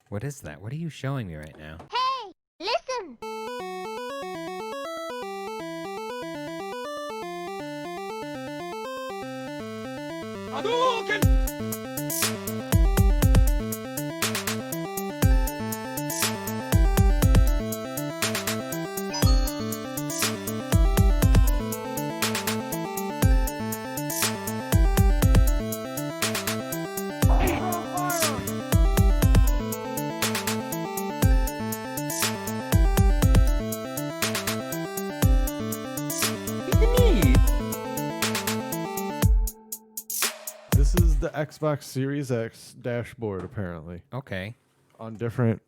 What is that? What are you showing me right now? Hey, listen! This is the Xbox Series X dashboard, apparently, Okay. on different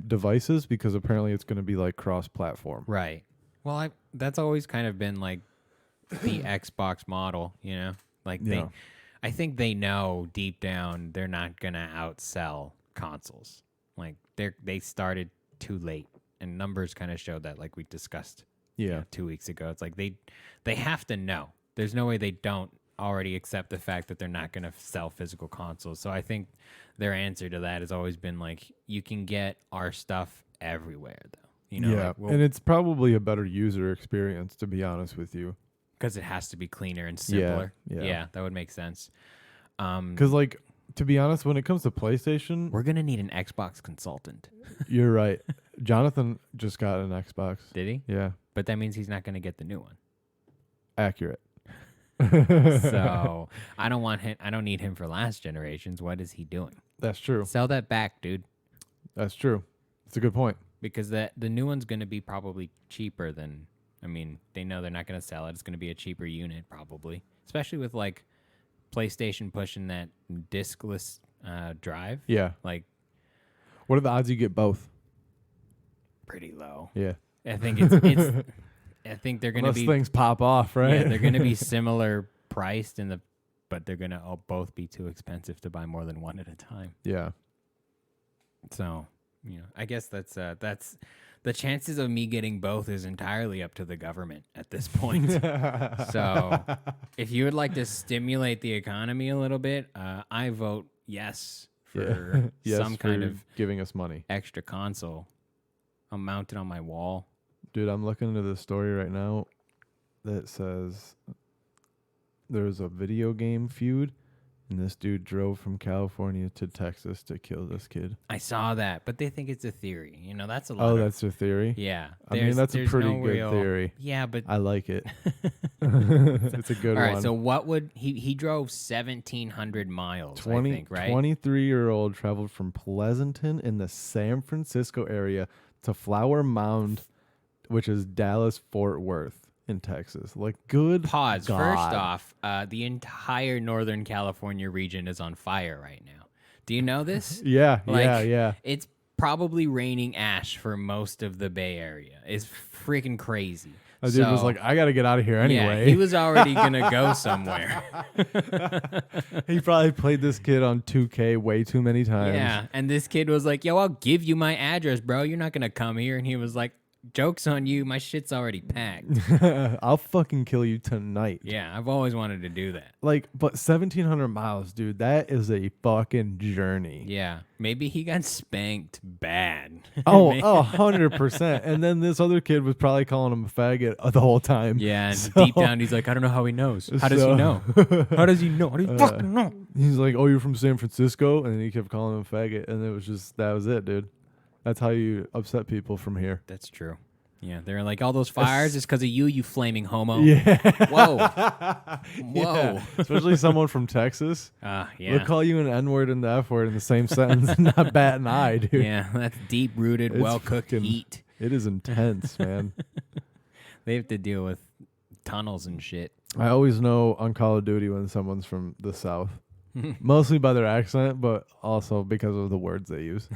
devices, because apparently it's going to be like cross-platform. Right. Well, that's always kind of been like the Xbox model, you know? Like Yeah. I think they know deep down they're not gonna outsell consoles. Like they started too late, and numbers kind of showed that, like we discussed Yeah. 2 weeks ago. It's like they have to know. There's no way they don't already accept the fact that they're not going to sell physical consoles. So I think their answer to that has always been like, you can get our stuff everywhere, though. You know, yeah. like, And it's probably a better user experience, to be honest with you. because it has to be cleaner and simpler. yeah. That would make sense. Because, like, to be honest, when it comes to PlayStation, We're going to need an Xbox consultant. you're right. Jonathan just got an Xbox. Did he? Yeah. But that means he's not going to get the new one. Accurate. So I don't want him. I don't need him for last generations. What is he doing? That's true. Sell that back, dude. That's true. It's a good point. Because the new one's going to be probably cheaper than, I mean, they know they're not going to sell it. It's going to be a cheaper unit probably, especially with like PlayStation pushing that diskless drive. Yeah. Like What are the odds you get both? pretty low. Yeah. I think it's I think they're going to Unless be things pop off, right? Yeah, they're going to be similar priced but they're going to both be too expensive to buy more than one at a time. Yeah. So, you know, I guess that's the chances of me getting both is entirely up to the government at this point. So, if you would like to stimulate the economy a little bit, I vote yes for Yes, some kind for of giving us money. extra console. I'll mount it on my wall. Dude, I'm looking into the story right now that says there's a video game feud, and this dude drove from California to Texas to kill this kid. I saw that, but they think it's a theory. You know, that's a lot. Oh, of, that's their theory? yeah. I mean, that's a there's pretty no good real, theory. Yeah, but I like it. It's a good all right. one. So what would he drove 1,700 miles? I think, right? 23-year-old traveled from Pleasanton in the San Francisco area to Flower Mound, which is Dallas-Fort Worth in Texas. Like, good Pause. God. First off, the entire Northern California region is on fire right now. Do you know this? Yeah, Like, yeah. It's probably raining ash for most of the Bay Area. It's freaking crazy. The dude was So, like, I got to get out of here anyway. Yeah, he was already going to go somewhere. He probably played this kid on 2K way too many times. Yeah, and this kid was like, yo, I'll give you my address, bro. You're not going to come here. And he was like, joke's on you. My shit's already packed. I'll fucking kill you tonight. Yeah, I've always wanted to do that. Like, but 1,700 miles, dude, that is a fucking journey. Yeah, maybe he got spanked bad. Oh, 100%. And then this other kid was probably calling him a faggot the whole time. Yeah, and So- deep down he's like, I don't know how he knows. How does he So- know? How does he know? How do you fucking know? He's like, oh, you're from San Francisco? And he kept calling him a faggot. And it was just, that was it, dude. That's how you upset people from here. That's true. Yeah, they're like, all those fires is because of you, you flaming homo. Yeah. Whoa. Whoa. Yeah. Especially someone from Texas. Yeah. They'll call you an N-word and the F-word in the same sentence and not bat an eye, dude. Yeah, that's deep-rooted, It's well-cooked fucking- heat. It is intense, man. They have to deal with tunnels and shit. I always know on Call of Duty when someone's from the South. Mostly by their accent, but also because of the words they use.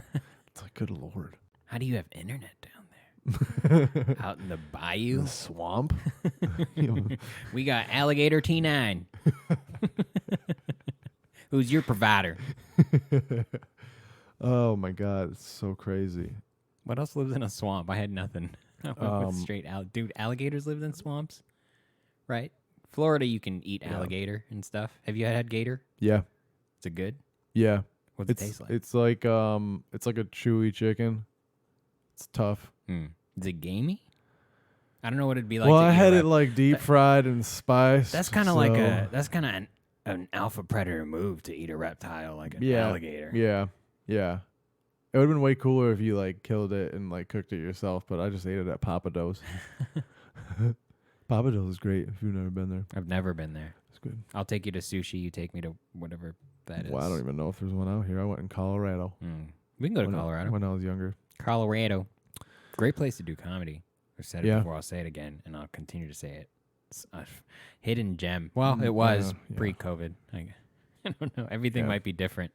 It's like, good Lord. How do you have internet down there? Out in the bayou? The swamp? We got Alligator T9. Who's your provider? Oh, my God. It's so crazy. What else lives in a swamp? I had nothing. I went with straight out. Dude, alligators lived in swamps, right? Florida, you can eat alligator and stuff. Have you had gator? Yeah. Is it good? Yeah. What's it taste like? It's like a chewy chicken. It's tough. Is it gamey? I don't know what it'd be like. Well, to I eat had a it like deep fried and spiced. That's kind of like an alpha predator move to eat a reptile like an alligator. Yeah. It would have been way cooler if you like killed it and like cooked it yourself, but I just ate it at Papa Do's. Papa Do's is great if you've never been there. I've never been there. It's good. I'll take you to sushi. You take me to whatever that is. Well, I don't even know if there's one out here. I went in Colorado. We can go to Colorado. When I was younger. Colorado. Great place to do comedy. I've said it Yeah. before. I'll say it again, and I'll continue to say it. It's a hidden gem. Well, it was pre-COVID. I don't know. Everything might be different.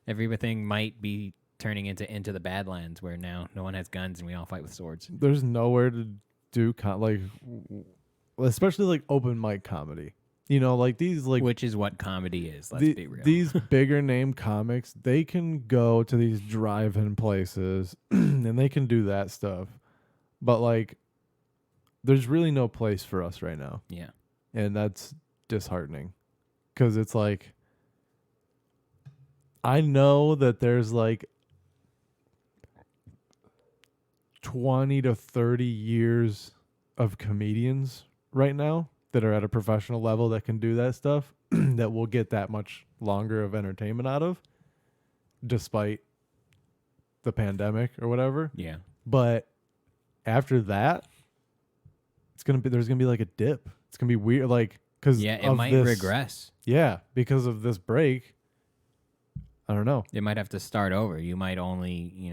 Everything might be turning into the Badlands, where now no one has guns and we all fight with swords. There's nowhere to do especially like open mic comedy. You know, like these like which is what comedy is. Let's be real. These bigger name comics, they can go to these drive-in places and they can do that stuff. But like there's really no place for us right now. Yeah. And that's disheartening. 'Cause it's like I know that there's like 20 to 30 years of comedians right now that are at a professional level that can do that stuff that will get that much longer of entertainment out of despite the pandemic or whatever. Yeah. But after that, there's going to be like a dip. It's going to be weird like cuz it might regress. Yeah, because of this break. I don't know. It might have to start over. You might only,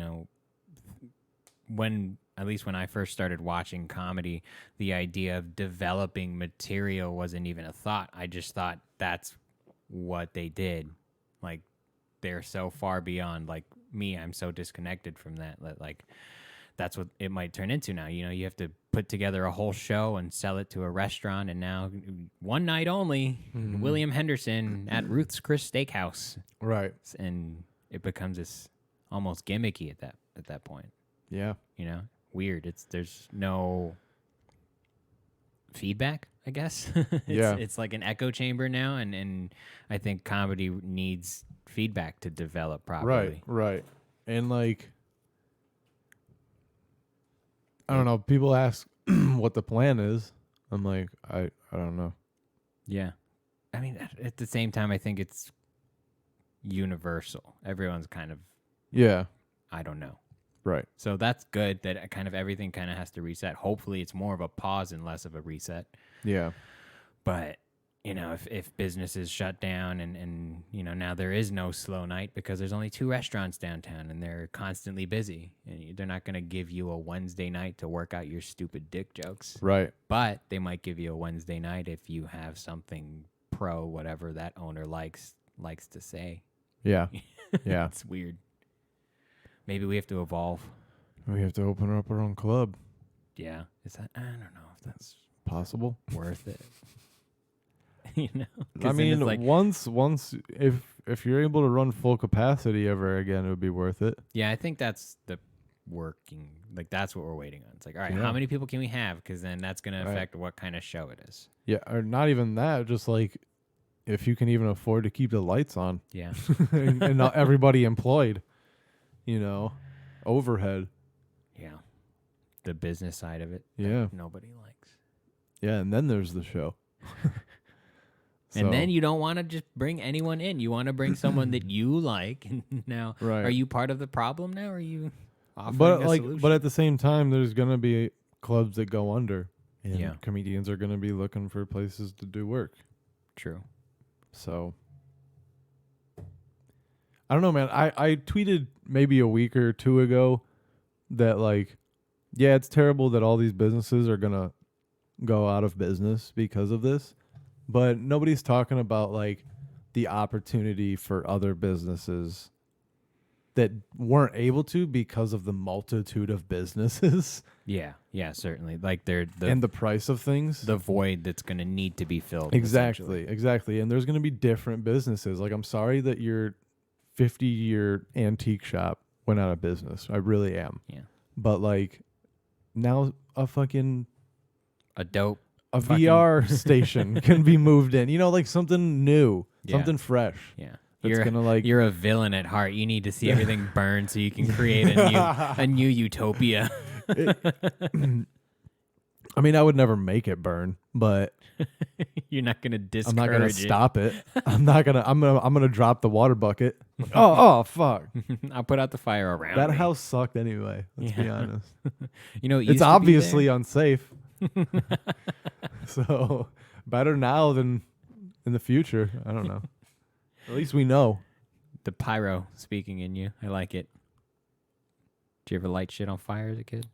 at least when I first started watching comedy, the idea of developing material wasn't even a thought. I just thought that's what they did. Like, they're so far beyond, like, me. I'm so disconnected from that. Like, that's what it might turn into now. You have to put together a whole show and sell it to a restaurant, and now one night only, William Henderson at Ruth's Chris Steakhouse. Right. And it becomes this almost gimmicky at that point. Yeah. Weird. There's no feedback, I guess. It's like an echo chamber now, and I think comedy needs feedback to develop properly. Right. And like I don't know, people ask what the plan is. I'm like, I don't know. Yeah. I mean, at the same time, I think it's universal. Everyone's kind of I don't know. Right. So that's good that kind of everything kind of has to reset. Hopefully it's more of a pause and less of a reset. Yeah. But, if businesses shut down and now there is no slow night because there's only 2 restaurants downtown and they're constantly busy. And they're not going to give you a Wednesday night to work out your stupid dick jokes. Right. But they might give you a Wednesday night if you have something pro whatever that owner likes to say. Yeah. Yeah. It's weird. Maybe we have to evolve. We have to open up our own club. Yeah. I don't know if that's possible. Worth it. I mean, like, once if you're able to run full capacity ever again, it would be worth it. Yeah, I think that's the working. Like, that's what we're waiting on. It's like, all right, how many people can we have? Because then that's going to affect what kind of show it is. Yeah, or not even that. Just like if you can even afford to keep the lights on. Yeah. and not everybody employed. Overhead. Yeah. The business side of it. Yeah. Nobody likes. Yeah, and then there's the show. And then you don't want to just bring anyone in. You want to bring someone that you like. And now, are you part of the problem now? Or are you offering a solution? But at the same time, there's going to be clubs that go under. And comedians are going to be looking for places to do work. True. So, I don't know, man. I tweeted maybe a week or 2 ago that, like, yeah, it's terrible that all these businesses are going to go out of business because of this. But nobody's talking about, like, the opportunity for other businesses that weren't able to because of the multitude of businesses. Yeah, certainly. Like, and the price of things. The void that's going to need to be filled. Exactly. And there's going to be different businesses. Like, I'm sorry that your 50-year antique shop went out of business. I really am. Yeah. But, like, now a VR station can be moved in. Like something new, something fresh. Yeah. You're a villain at heart. You need to see everything burn so you can create a new utopia. I mean, I would never make it burn, but You're not gonna discourage I'm not gonna it. stop it. I'm gonna drop the water bucket. Oh fuck! I'll put out the fire around That me. house sucked anyway. Let's be honest. You know, it It's used to be obviously there. unsafe. So better now than in the future. I don't know. At least we know. The pyro speaking in you. I like it. Did you ever light shit on fire as a kid?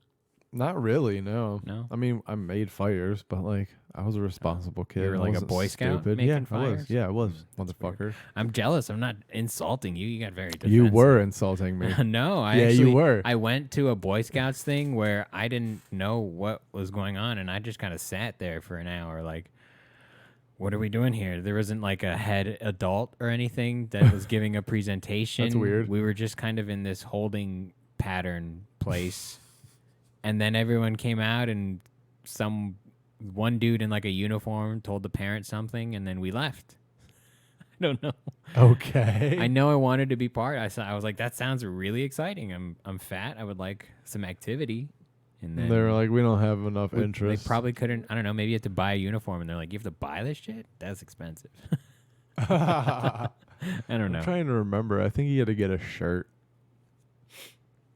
Not really. No. No? I mean, I made fires, but like I was a responsible kid. You were I like a wasn't Boy Scout stupid. making Yeah, I fires? was. Yeah, I was. That's weird. Motherfucker. I'm jealous. I'm not insulting you. You got very defensive. You were insulting me. No, Yeah, you were. I went to a Boy Scouts thing where I didn't know what was going on, and I just kind of sat there for an hour like, what are we doing here? There wasn't like a head adult or anything that was giving a presentation. That's weird. We were just kind of in this holding pattern place. And then everyone came out and one dude in like a uniform told the parent something, and then we left. I don't know. Okay. I know I wanted to be part. I was like, that sounds really exciting. I'm fat. I would like some activity. And then They were like, we don't have enough they interest. probably couldn't. I don't know. Maybe you have to buy a uniform, and they're like, you have to buy this shit. That's expensive. I don't know. I'm trying to remember. I think you had to get a shirt.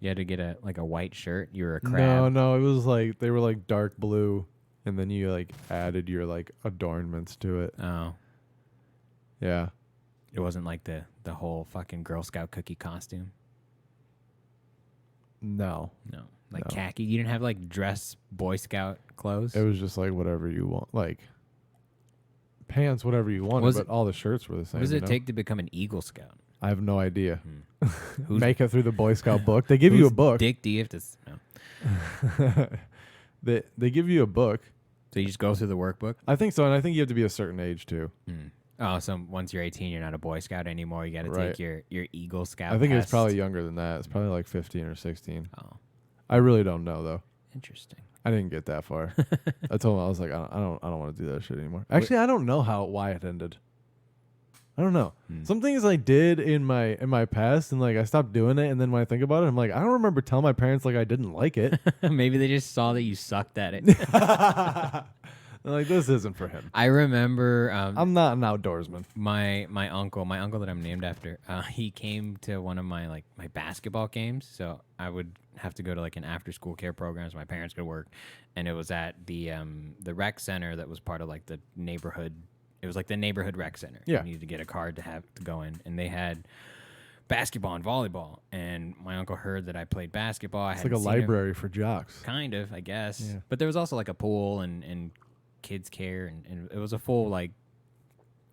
You had to get a white shirt. You were a crab. No, it was like they were like dark blue, and then you like added your like adornments to it. Oh, Yeah. it wasn't like the whole fucking Girl Scout cookie costume. No. No, like No. khaki. You didn't have like dress Boy Scout clothes. It was just like whatever you want, like pants, whatever you wanted, Was but it- all the shirts were the same. what does you it know? take to become an Eagle Scout? I have no idea. Who's- Make it through the Boy Scout book. They give you a Whose book. Dick, do you have to? No. They give you a book. So you just go through the workbook. I think so, and I think you have to be a certain age too. Oh, so once you're 18, you're not a Boy Scout anymore. You got to Right. take your Eagle Scout. I think it's test. probably younger than that. It's probably like 15 or 16. Oh, I really don't know though. interesting. I didn't get that far. I told him I was like, I don't want to do that shit anymore. Actually, I don't know why it ended. I don't know. Some things I did in my past, and like I stopped doing it, and then when I think about it, I'm like, I don't remember telling my parents like I didn't like it. Maybe they just saw that you sucked at it. They're like, this isn't for him. I remember I'm not an outdoorsman. my uncle that I'm named after. He came to one of my basketball games, so I would have to go to like an after school care program so my parents could work, and it was at the rec center that was part of like the neighborhood. It was like the neighborhood rec center. Yeah. You needed to get a card to go in, and they had basketball and volleyball. And my uncle heard that I played basketball. It's like a library for jocks. Kind of, I guess. Yeah. But there was also like a pool and kids care, and it was a full like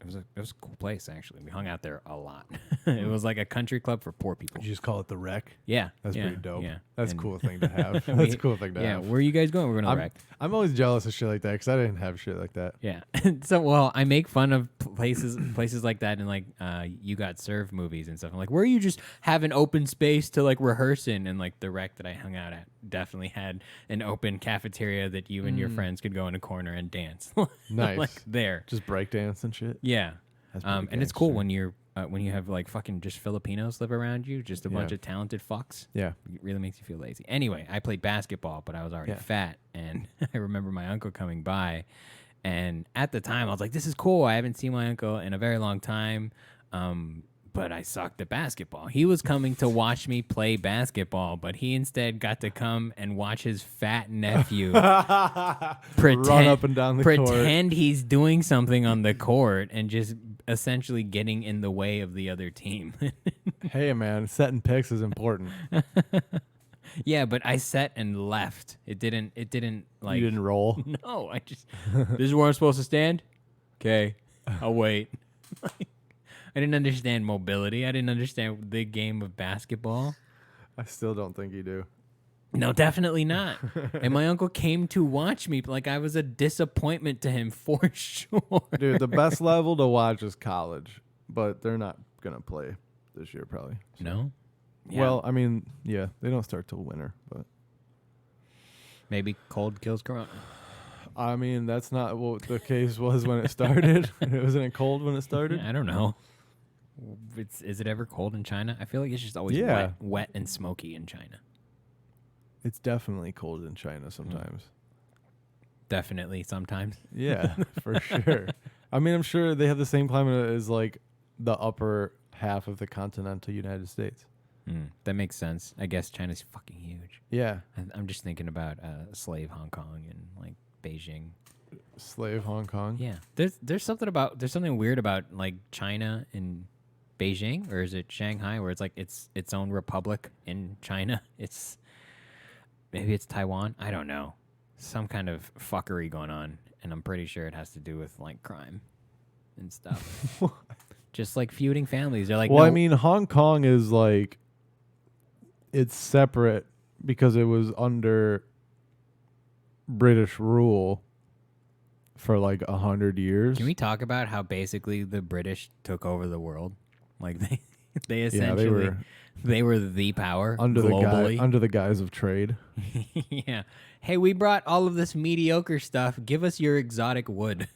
it was a cool place actually. We hung out there a lot. It was like a country club for poor people. You just call it the rec. Yeah, That's yeah, pretty dope. Yeah, That's a And cool thing to have. we- That's a cool thing to yeah. have. Where are you guys going? We're going to the I'm, rec. I'm always jealous of shit like that because I didn't have shit like that. Yeah. So, well, I make fun of places like that in like You Got Served movies and stuff. I'm like, where you just have an open space to like rehearse in, and like the rec that I hung out at definitely had an open cafeteria that you and your friends could go in a corner and dance. Nice. Like there. Just breakdance and shit. Yeah. That's pretty And it's cool gangster. when you have like fucking just Filipinos live around you, just a bunch Yeah. of talented fucks. Yeah. It really makes you feel lazy. Anyway, I played basketball, but I was already Yeah. fat, and I remember my uncle coming by, and at the time I was like, "This is cool. I haven't seen my uncle in a very long time." But I sucked at basketball. He was coming to watch me play basketball, but he instead got to come and watch his fat nephew pretend, Run up and down the court. pretend he's doing something on the court and just essentially getting in the way of the other team. Hey, man, setting picks is important. Yeah, but I set and left. It didn't like You didn't roll. No, I just this is where I'm supposed to stand? Okay. I'll wait. I didn't understand mobility. I didn't understand the game of basketball. I still don't think you do. No, definitely not. And my uncle came to watch me like I was a disappointment to him for sure. Dude, the best level to watch is college, but they're not going to play this year probably. No? Yeah. Well, I mean, yeah, they don't start till winter, but Maybe cold kills corona. I mean, that's not what the case was when it started. Wasn't it cold when it started? I don't know. Is it ever cold in China? I feel like it's just always Yeah. wet and smoky in China. It's definitely cold in China sometimes. Definitely sometimes. Yeah, for sure. I mean, I'm sure they have the same climate as like the upper half of the continental United States. That makes sense. I guess China's fucking huge. Yeah. I'm just thinking about slave Hong Kong and like Beijing. Slave Hong Kong. Yeah, there's something weird about like China and Beijing, or is it Shanghai, where it's like its own republic in China. Maybe it's Taiwan. I don't know. Some kind of fuckery going on, and I'm pretty sure it has to do with like crime and stuff. Just like feuding families. They're like, well, no, I mean, Hong Kong is like, it's separate because it was under British rule for like 100 years. can we talk about how basically the British took over the world? Like they Yeah, essentially they were the power under globally. under the guise of trade. Yeah. Hey, we brought all of this mediocre stuff. Give us your exotic wood.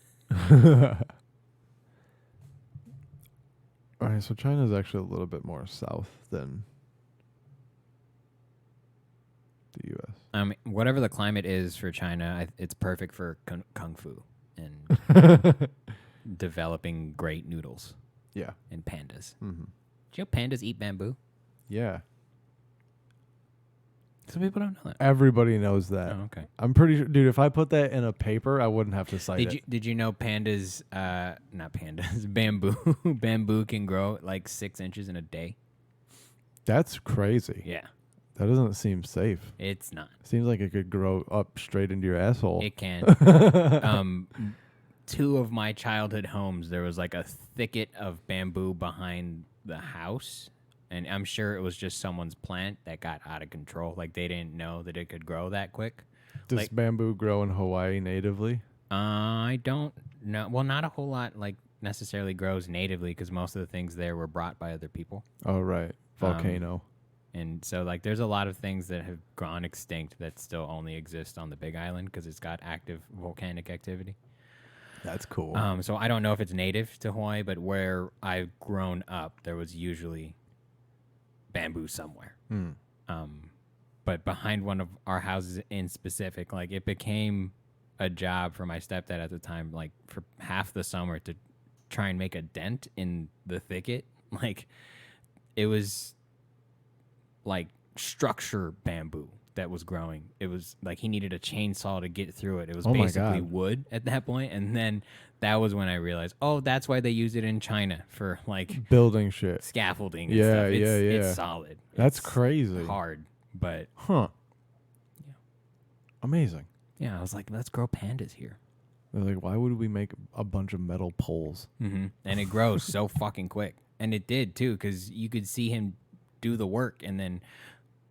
All right, so China is actually a little bit more south than the U.S. Whatever the climate is for China, it's perfect for kung fu and developing great noodles Yeah. and pandas. Mm-hmm. Do you know pandas eat bamboo? Yeah. Some people don't know that. Everybody knows that. Oh, okay. I'm pretty sure, dude. If I put that in a paper, I wouldn't have to cite it. Did you know pandas? Not pandas. Bamboo can grow like 6 inches in a day. That's crazy. Yeah, That doesn't seem safe. it's not. Seems like it could grow up straight into your asshole. It can. Two of my childhood homes, there was like a thicket of bamboo behind the house, and I'm sure it was just someone's plant that got out of control. Like they didn't know that it could grow that quick. Does like- bamboo grow in Hawaii natively? I don't know. Well, not a whole lot like necessarily grows natively because most of the things there were brought by other people. Oh, right. Volcano. And so, like, there's a lot of things that have gone extinct that still only exist on the Big Island because it's got active volcanic activity. That's cool. So I don't know if it's native to Hawaii, but where I've grown up, there was usually bamboo somewhere. But behind one of our houses in specific, like, it became a job for my stepdad at the time, like, for half the summer to try and make a dent in the thicket. Like, it was like structure bamboo that was growing. It was like he needed a chainsaw to get through it. It was Oh my basically God. wood at that point. And then that was when I realized, oh, that's why they use it in China for like Building shit. scaffolding and Yeah, stuff. yeah, yeah. It's solid. That's It's crazy. hard, but Huh. Yeah. Amazing. yeah, I was like, let's grow pandas here. They're like, why would we make a bunch of metal poles? And it grows so fucking quick. And it did too, because you could see him do the work and then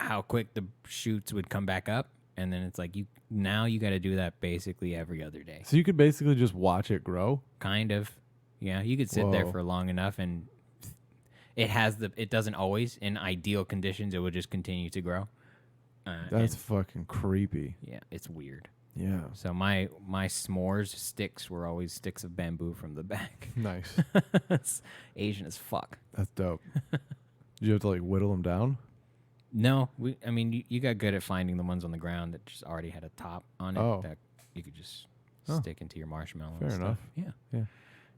how quick the shoots would come back up. And then it's like, you got to do that basically every other day. So you could basically just watch it grow? Kind of. Yeah, you could sit there Whoa. for long enough and it doesn't always, in ideal conditions, it would just continue to grow. That's and, fucking creepy. yeah, it's weird. Yeah. So my s'mores sticks were always sticks of bamboo from the back. Nice. It's Asian as fuck. That's dope. Did you have to like whittle them down? No, you got good at finding the ones on the ground that just already had a top on it Oh. that you could just Oh. stick into your marshmallow. Fair and stuff. enough. Yeah. Yeah.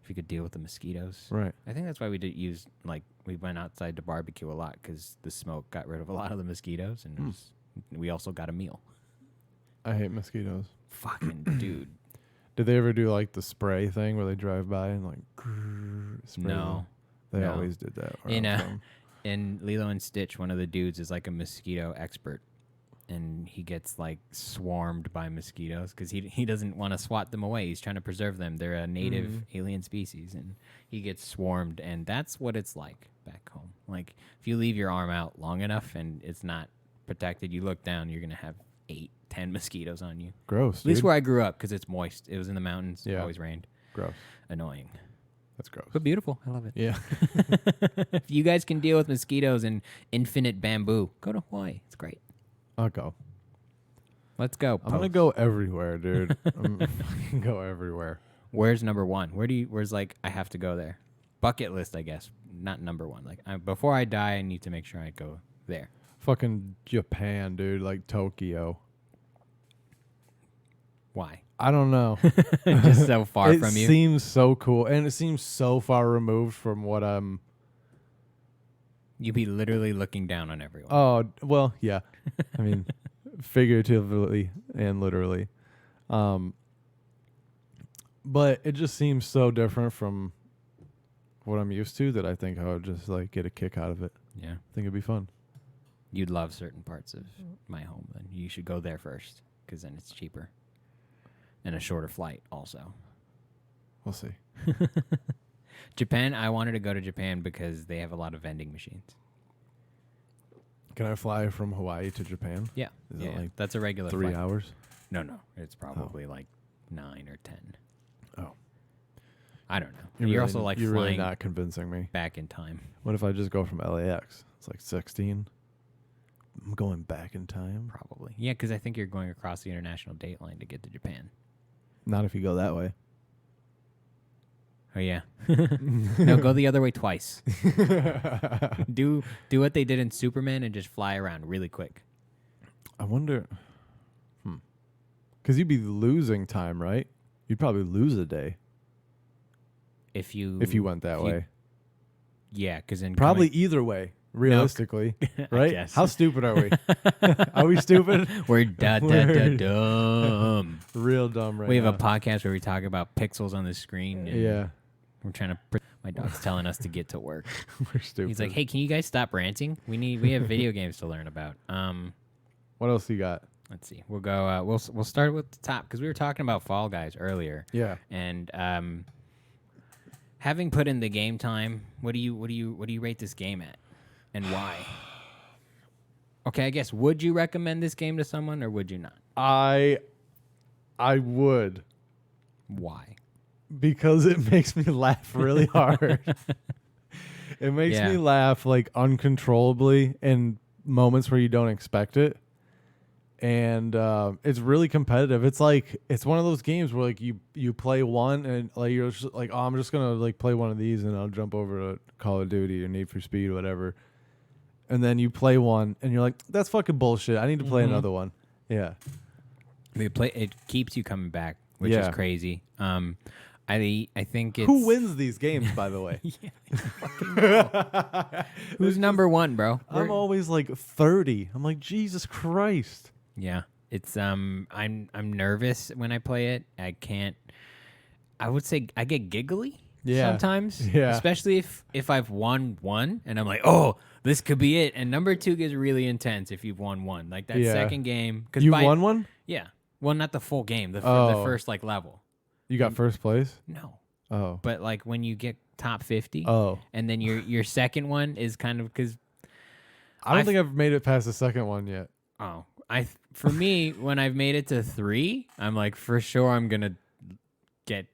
If you could deal with the mosquitoes. Right. I think that's why we did use, like, we went outside to barbecue a lot because the smoke got rid of a lot of the mosquitoes, and we also got a meal. I hate mosquitoes. Fucking dude. Did they ever do like the spray thing where they drive by and like spray No. them? They No. always did that. where In I'm from. in Lilo and Stitch, one of the dudes is like a mosquito expert, and he gets like swarmed by mosquitoes because he doesn't want to swat them away. He's trying to preserve them. They're a native alien species, and he gets swarmed, and that's what it's like back home. Like if you leave your arm out long enough and it's not protected, you look down, you're gonna have 8-10 mosquitoes on you. Gross. At least dude. where I grew up, because it's moist. It was in the mountains. It Yeah. always rained. Gross. Annoying, That's gross. but beautiful. I love it. Yeah. If you guys can deal with mosquitoes and infinite bamboo, go to Hawaii. It's great. I'll go. Let's go. I'm gonna Post. go everywhere, dude. I'm fucking go everywhere. Where's number one? Where's like I have to go there? bucket list, I guess. Not number one. Like before I die, I need to make sure I go there. Fucking Japan, dude. Like Tokyo. Why? I don't know. Just so far It from you. seems so cool, and it seems so far removed from what I'm. You'd be literally looking down on everyone. Oh well, yeah. I mean, figuratively and literally. But it just seems so different from what I'm used to that I think I would just like get a kick out of it. Yeah. I think it'd be fun. You'd love certain parts of my home. Then you should go there first, because then it's cheaper and a shorter flight. Also, We'll see. Japan. I wanted to go to Japan because they have a lot of vending machines. Can I fly from Hawaii to Japan? Yeah, Is it like that's a regular 3 flight. hours? No, it's probably like 9 or 10. Oh, I don't know. you're You're really, also like you're flying really not convincing me. back in time. What if I just go from LAX? It's like 16. I'm going back in time. Probably. Yeah, because I think you're going across the international date line to get to Japan. Not if you go that way. Oh yeah. No, go the other way twice. Do what they did in Superman and just fly around really quick. I wonder. Because you'd be losing time, right? You'd probably lose a day If you went that way. Yeah, because then Probably either way, realistically, right? guess. How stupid are we? Are we stupid? we're dumb. Real dumb right We have now. a podcast where we talk about pixels on the screen. And Yeah, we're trying to. My dog's telling us to get to work. we're stupid. He's like, "Hey, can you guys stop ranting? We have video games to learn about." What else you got? Let's see. We'll go. We'll start with the top because we were talking about Fall Guys earlier. Yeah. And having put in the game time, what do you rate this game at, and why? Okay, I guess would you recommend this game to someone or would you not? I would, Why? because it makes me laugh really hard. It makes me laugh like uncontrollably in moments where you don't expect it. And it's really competitive. It's like it's one of those games where like you play one and like you're just like, oh, I'm just gonna like play one of these and I'll jump over to Call of Duty or Need for Speed or whatever. And then you play one and you're like, that's fucking bullshit. I need to play another one. Yeah. It keeps you coming back, which is crazy. I think it's Who wins these games, by the way? Who's number one, bro? I'm always like 30. I'm like, Jesus Christ. Yeah, it's I'm nervous when I play it. I would say I get giggly sometimes. Yeah. Especially if I've won one and I'm like, oh, this could be it. And number 2 gets really intense if you've won one. Like that second game. You won one? Yeah. Well, not the full game. The Oh. first like level. You got first place? No. Oh. But like when you get top 50. Oh. And then your second one is kind of because I don't think I've made it past the second one yet. for me, when I've made it to 3, I'm like, for sure I'm gonna get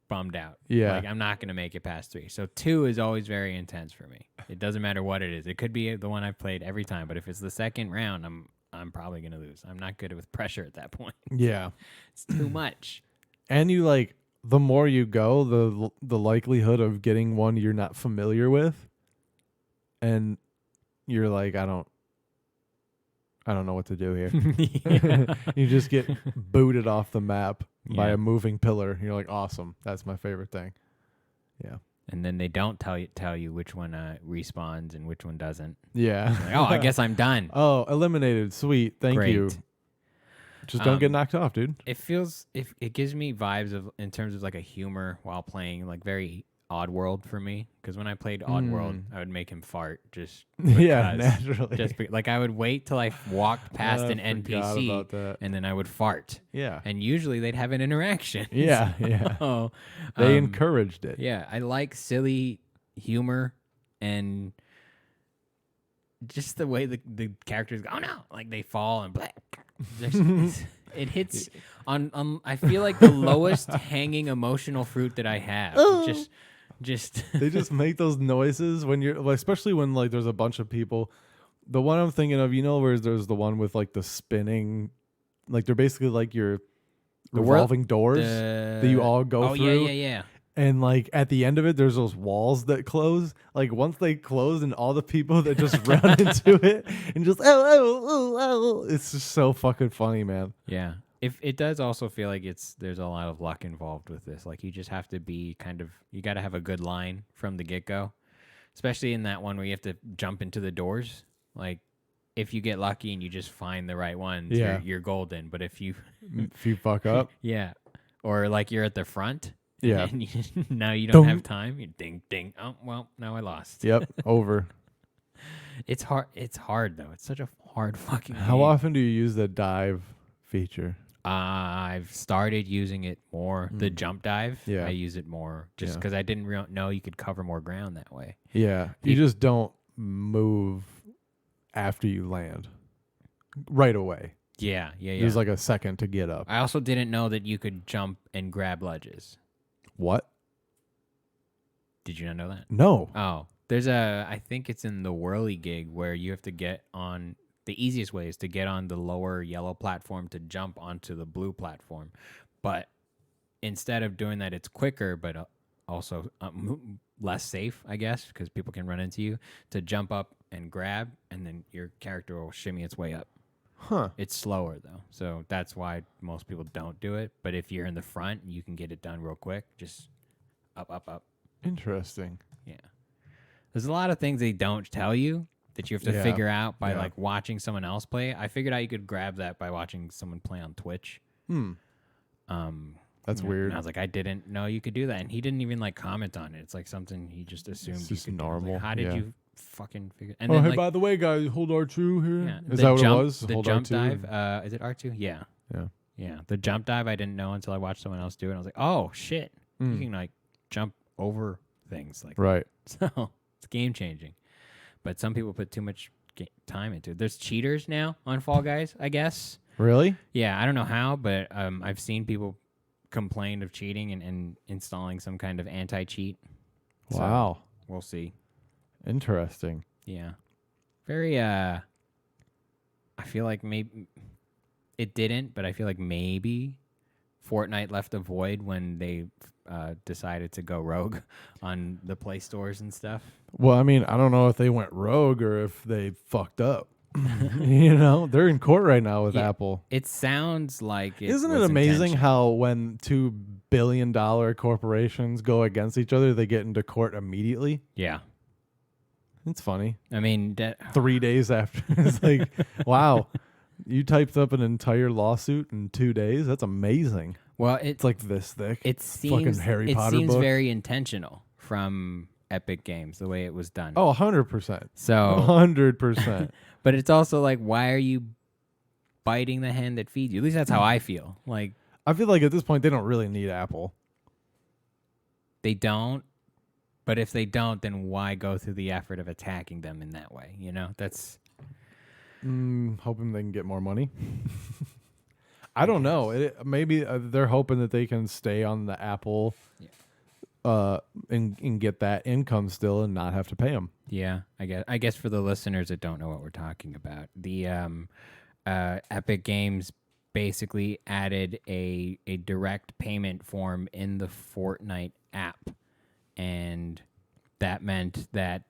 bummed out. Yeah. Like I'm not gonna make it past 3. So 2 is always very intense for me. It doesn't matter what it is. It could be the one I've played every time, but if it's the second round, I'm probably gonna lose. I'm not good with pressure at that point. Yeah. It's too much. And you like the more you go, the likelihood of getting one you're not familiar with, and you're like, I don't know what to do here. Yeah. You just get booted off the map by Yeah. a moving pillar. You're like, awesome. That's my favorite thing. Yeah. And then they don't tell you which one respawns and which one doesn't. Yeah. Like, oh, I guess I'm done. Oh, eliminated. Sweet. Thank Great. you. Just don't get knocked off, dude. It feels it gives me vibes of in terms of like a humor while playing like very Oddworld for me, because when I played Oddworld, I would make him fart just Yeah, because. naturally. Just like I would wait till I walked past an I forgot NPC about that. and then I would fart, Yeah. and usually they'd have an interaction. Yeah, yeah. So, They encouraged it. yeah, I like silly humor and just the way the characters go, oh no, like they fall and black. It hits on I feel like the lowest hanging emotional fruit that I have. Just They just make those noises when you're, well, especially when like there's a bunch of people. The one I'm thinking of, where there's the one with like the spinning, like they're basically like your revolving doors that you all go through. Yeah. And like at the end of it, there's those walls that close. Like once they close, and all the people that just run into it and just it's just so fucking funny, man. Yeah. If it does also feel like there's a lot of luck involved with this. Like you just have to be you got to have a good line from the get go, especially in that one where you have to jump into the doors. Like if you get lucky and you just find the right ones, you're golden. But if you fuck up, yeah, or like you're at the front. Yeah. And now you don't have time. You ding, ding. Oh, well, now I lost. Yep. Over. It's hard. It's hard, though. It's such a hard fucking game. How often do you use the dive feature? I've started using it more. The jump dive. Yeah. I use it more just because I didn't know you could cover more ground that way. Yeah. You just don't move after you land right away. Yeah. There's like a second to get up. I also didn't know that you could jump and grab ledges. What? Did you not know that? No. Oh, I think it's in the whirly gig where you have to get on, the easiest way is to get on the lower yellow platform to jump onto the blue platform. But instead of doing that, it's quicker, but also less safe, I guess, because people can run into you, to jump up and grab, and then your character will shimmy its way up. Huh. It's slower, though, so that's why most people don't do it. But if you're in the front, you can get it done real quick. Just up, up, up. Interesting. Yeah. There's a lot of things they don't tell you that you have to figure out by like watching someone else play. I figured out you could grab that by watching someone play on Twitch. That's weird. And I was like, I didn't know you could do that, and he didn't even like comment on it. It's like something he just assumed It's you just could normal. do. Like, how did you fucking figure? And oh, then, hey, like, by the way, guys, hold R2 here. Yeah, Is that what it was? The Hold jump R2? dive. Is it R2? Yeah. Yeah. Yeah. The jump dive I didn't know until I watched someone else do it. I was like, oh shit, you can like jump over things like Right. that. So it's game changing. But some people put too much time into it. There's cheaters now on Fall Guys, I guess. Really? Yeah, I don't know how, but I've seen people complain of cheating and installing some kind of anti-cheat. Wow. So we'll see. Interesting. Yeah. Very, I feel like maybe it didn't, but I feel like maybe Fortnite left a void when they decided to go rogue on the Play stores and stuff. Well, I mean, I don't know if they went rogue or if they fucked up. You know, they're in court right now with Apple. It sounds like Isn't it amazing how when $2 billion corporations go against each other, they get into court immediately? Yeah. It's funny. I mean, 3 days after. It's like, wow, you typed up an entire lawsuit in 2 days? That's amazing. Well, it's like this thick. It seems, fucking Harry Potter seems book. very intentional from Epic Games, the way it was done. Oh, 100%. So 100%. But it's also like, why are you biting the hand that feeds you? At least that's how I feel. Like, I feel like at this point they don't really need Apple. They don't. But if they don't, then why go through the effort of attacking them in that way? You know, that's hoping they can get more money. I don't know. Maybe they're hoping that they can stay on the Apple, and get that income still and not have to pay them. Yeah, I guess for the listeners that don't know what we're talking about, the Epic Games basically added a direct payment form in the Fortnite app, and that meant that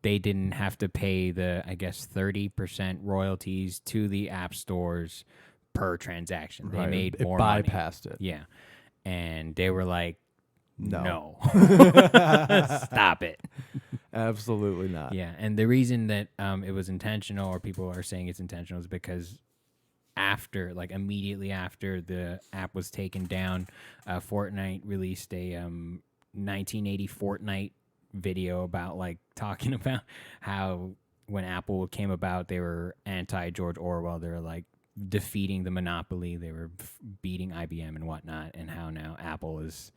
they didn't have to pay the, I guess, 30% royalties to the app stores per transaction. They made more money. Bypassed it. Yeah. And they were like, no. Stop it. Absolutely not. Yeah. And the reason that it was intentional, or people are saying it's intentional, is because immediately after the app was taken down, Fortnite released a 1980 Fortnite video about talking about how when Apple came about, they were anti-George Orwell. They were defeating the monopoly. They were beating IBM and whatnot, and how now Apple is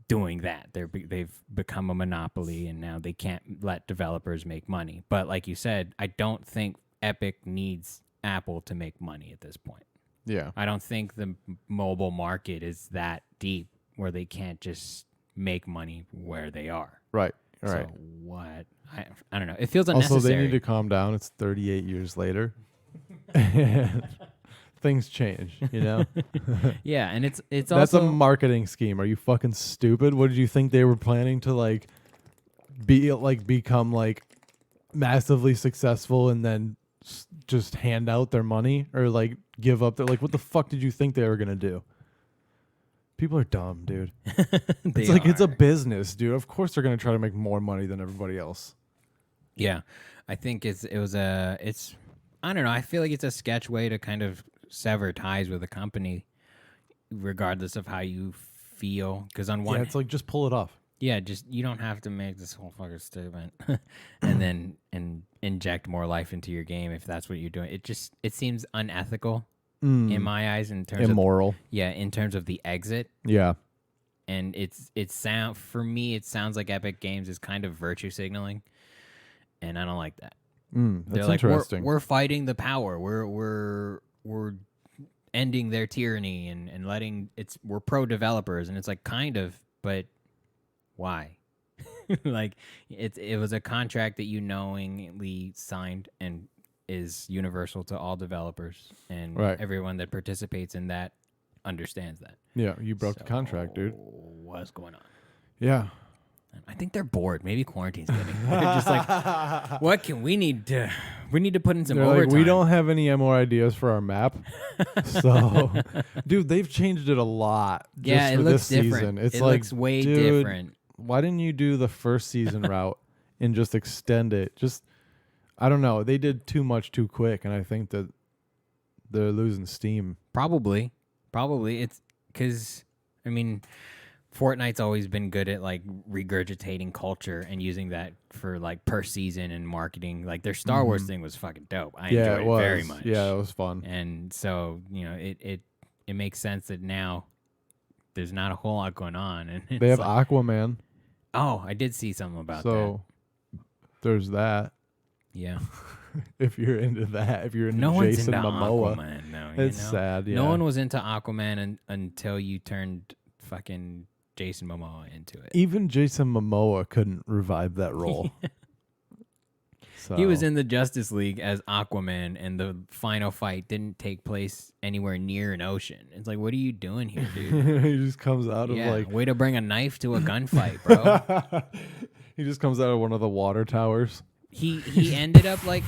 doing that. They've become a monopoly, and now they can't let developers make money. But like you said, I don't think Epic needs Apple to make money at this point. Yeah. I don't think the mobile market is that deep where they can't just make money where they are. Right. Right. So what? I don't know. It feels unnecessary. Also, they need to calm down. It's 38 years later. things change, you know? Yeah, and it's That's a also marketing scheme. Are you fucking stupid? What did you think they were planning to like become like massively successful and then just hand out their money or like give up their like what the fuck did you think they were going to do? People are dumb, dude. It's like it's a business, dude. Of course they're going to try to make more money than everybody else. Yeah, I think it's I don't know. I feel like it's a sketch way to kind of sever ties with a company, regardless of how you feel. Because on one, Yeah, it's like just pull it off. yeah, just you don't have to make this whole fucking statement and then inject more life into your game if that's what you're doing. It seems unethical in my eyes in terms immoral. of in terms of the exit. Yeah. And for me it sounds like Epic Games is kind of virtue signaling, and I don't like that. That's They're like, interesting. we're fighting the power. We're ending their tyranny and we're pro developers, and it's like kind of, but why? Like it was a contract that you knowingly signed and is universal to all developers, and everyone that participates in that understands that. Yeah, you broke the contract, dude. What's going on? Yeah. I think they're bored. Maybe quarantine's getting. They're just like, what can we need to put in some overtime. Like, we don't have any more ideas for our map. So, dude, they've changed it a lot. Yeah, just it for looks this different. season. It's it like, looks way dude, different. Why didn't you do the first season route and just extend it? Just, I don't know. They did too much too quick, and I think that they're losing steam. Probably. It's because, I mean, Fortnite's always been good at like regurgitating culture and using that for like per season and marketing. Like their Star Wars thing was fucking dope. I enjoyed it very much. Yeah, it was fun. And so, it makes sense that now there's not a whole lot going on. And they have Aquaman. Oh, I did see something about that. So there's that. Yeah. If you're into that, if you're into no Jason one's into Momoa, Aquaman, no, it's sad. Yeah. No one was into Aquaman until you turned fucking Jason Momoa into it. Even Jason Momoa couldn't revive that role. So. He was in the Justice League as Aquaman, and the final fight didn't take place anywhere near an ocean. It's like, what are you doing here, dude? He just comes out of like way to bring a knife to a gunfight, bro. He just comes out of one of the water towers. He ended up like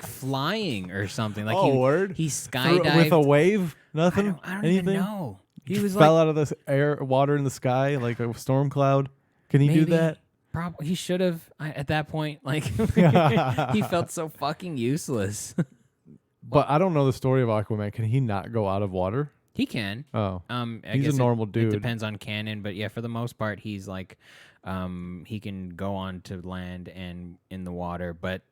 flying or something. Like he skydived with a wave. Nothing. I don't even know. He was fell out of this water in the sky like a storm cloud. Can he do that? Probably he should have at that point. Like he felt so fucking useless. But I don't know the story of Aquaman. Can he not go out of water? He can. Oh, I he's guess a normal dude. It depends on canon, but yeah, for the most part, he's like, he can go on to land and in the water, but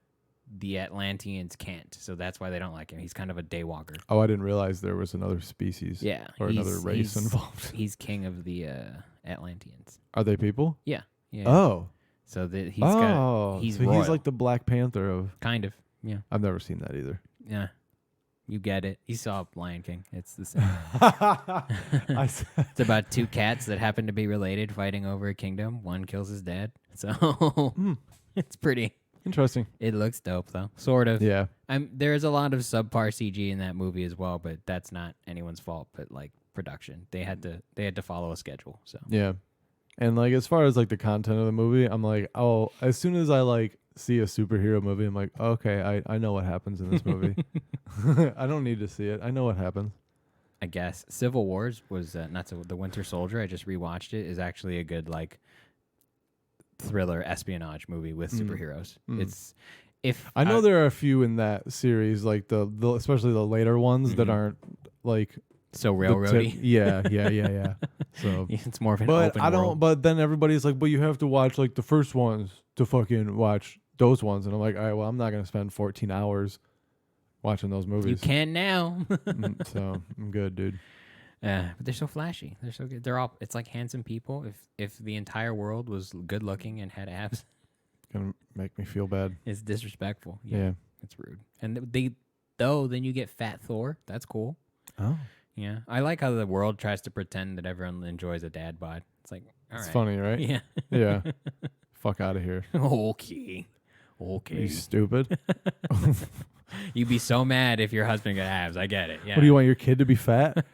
the Atlanteans can't, so that's why they don't like him. He's kind of a daywalker. Oh, I didn't realize there was another species. Yeah, or another race involved. He's king of the Atlanteans. Are they people? Yeah. Yeah. Oh. So that he's he's like the Black Panther of kind of. Yeah. I've never seen that either. Yeah. You get it. You saw Lion King. It's the same. It's about two cats that happen to be related fighting over a kingdom. One kills his dad. So it's pretty interesting. It looks dope though. Sort of. Yeah. There's a lot of subpar CG in that movie as well, but that's not anyone's fault, but like production. They had to follow a schedule. So yeah. And like as far as like the content of the movie, I'm like, oh, as soon as I like see a superhero movie, I'm like, okay, I know what happens in this movie. I don't need to see it. I know what happens. I guess Civil Wars was the Winter Soldier. I just rewatched it. Is actually a good like thriller espionage movie with superheroes. It's I know there are a few in that series, like the especially the later ones that aren't like so railroady. Yeah. So it's more of an open world. But then everybody's like, but you have to watch like the first ones to fucking watch those ones, and I'm like, all right, well, I'm not gonna spend 14 hours watching those movies. You can now. So I'm good, dude. But they're so flashy. They're so good. It's like handsome people. If the entire world was good looking and had abs, it's gonna make me feel bad. It's disrespectful. Yeah. It's rude. And then you get Fat Thor. That's cool. Oh. Yeah. I like how the world tries to pretend that everyone enjoys a dad bod. It's like, all right. It's funny, right? Yeah. Yeah. Fuck out of here. Okay. Are you stupid? You'd be so mad if your husband got abs. I get it. Yeah. What do you want your kid to be fat?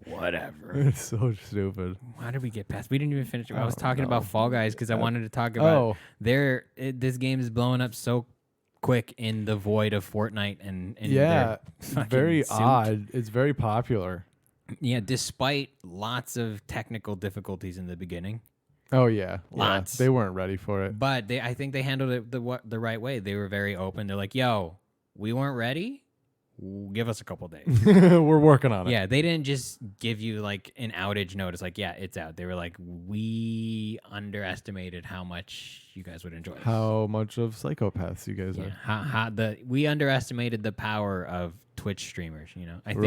Whatever. It's so stupid. How did we get past? We didn't even finish. I was don't talking know. about Fall Guys because I wanted to talk about Oh, this game is blowing up so quick in the void of Fortnite and yeah, their fucking very suit. odd. It's very popular. Yeah, despite lots of technical difficulties in the beginning, Oh yeah, Lots. Yeah, they weren't ready for it. but I think they handled it the right way. They were very open. They're like, "Yo, we weren't ready. Give us a couple days." We're working on it. Yeah, they didn't just give you like an outage notice, like, yeah, it's out. They were like, we underestimated how much you guys would enjoy this. How much of psychopaths you guys are? We underestimated the power of Twitch streamers. You know, I think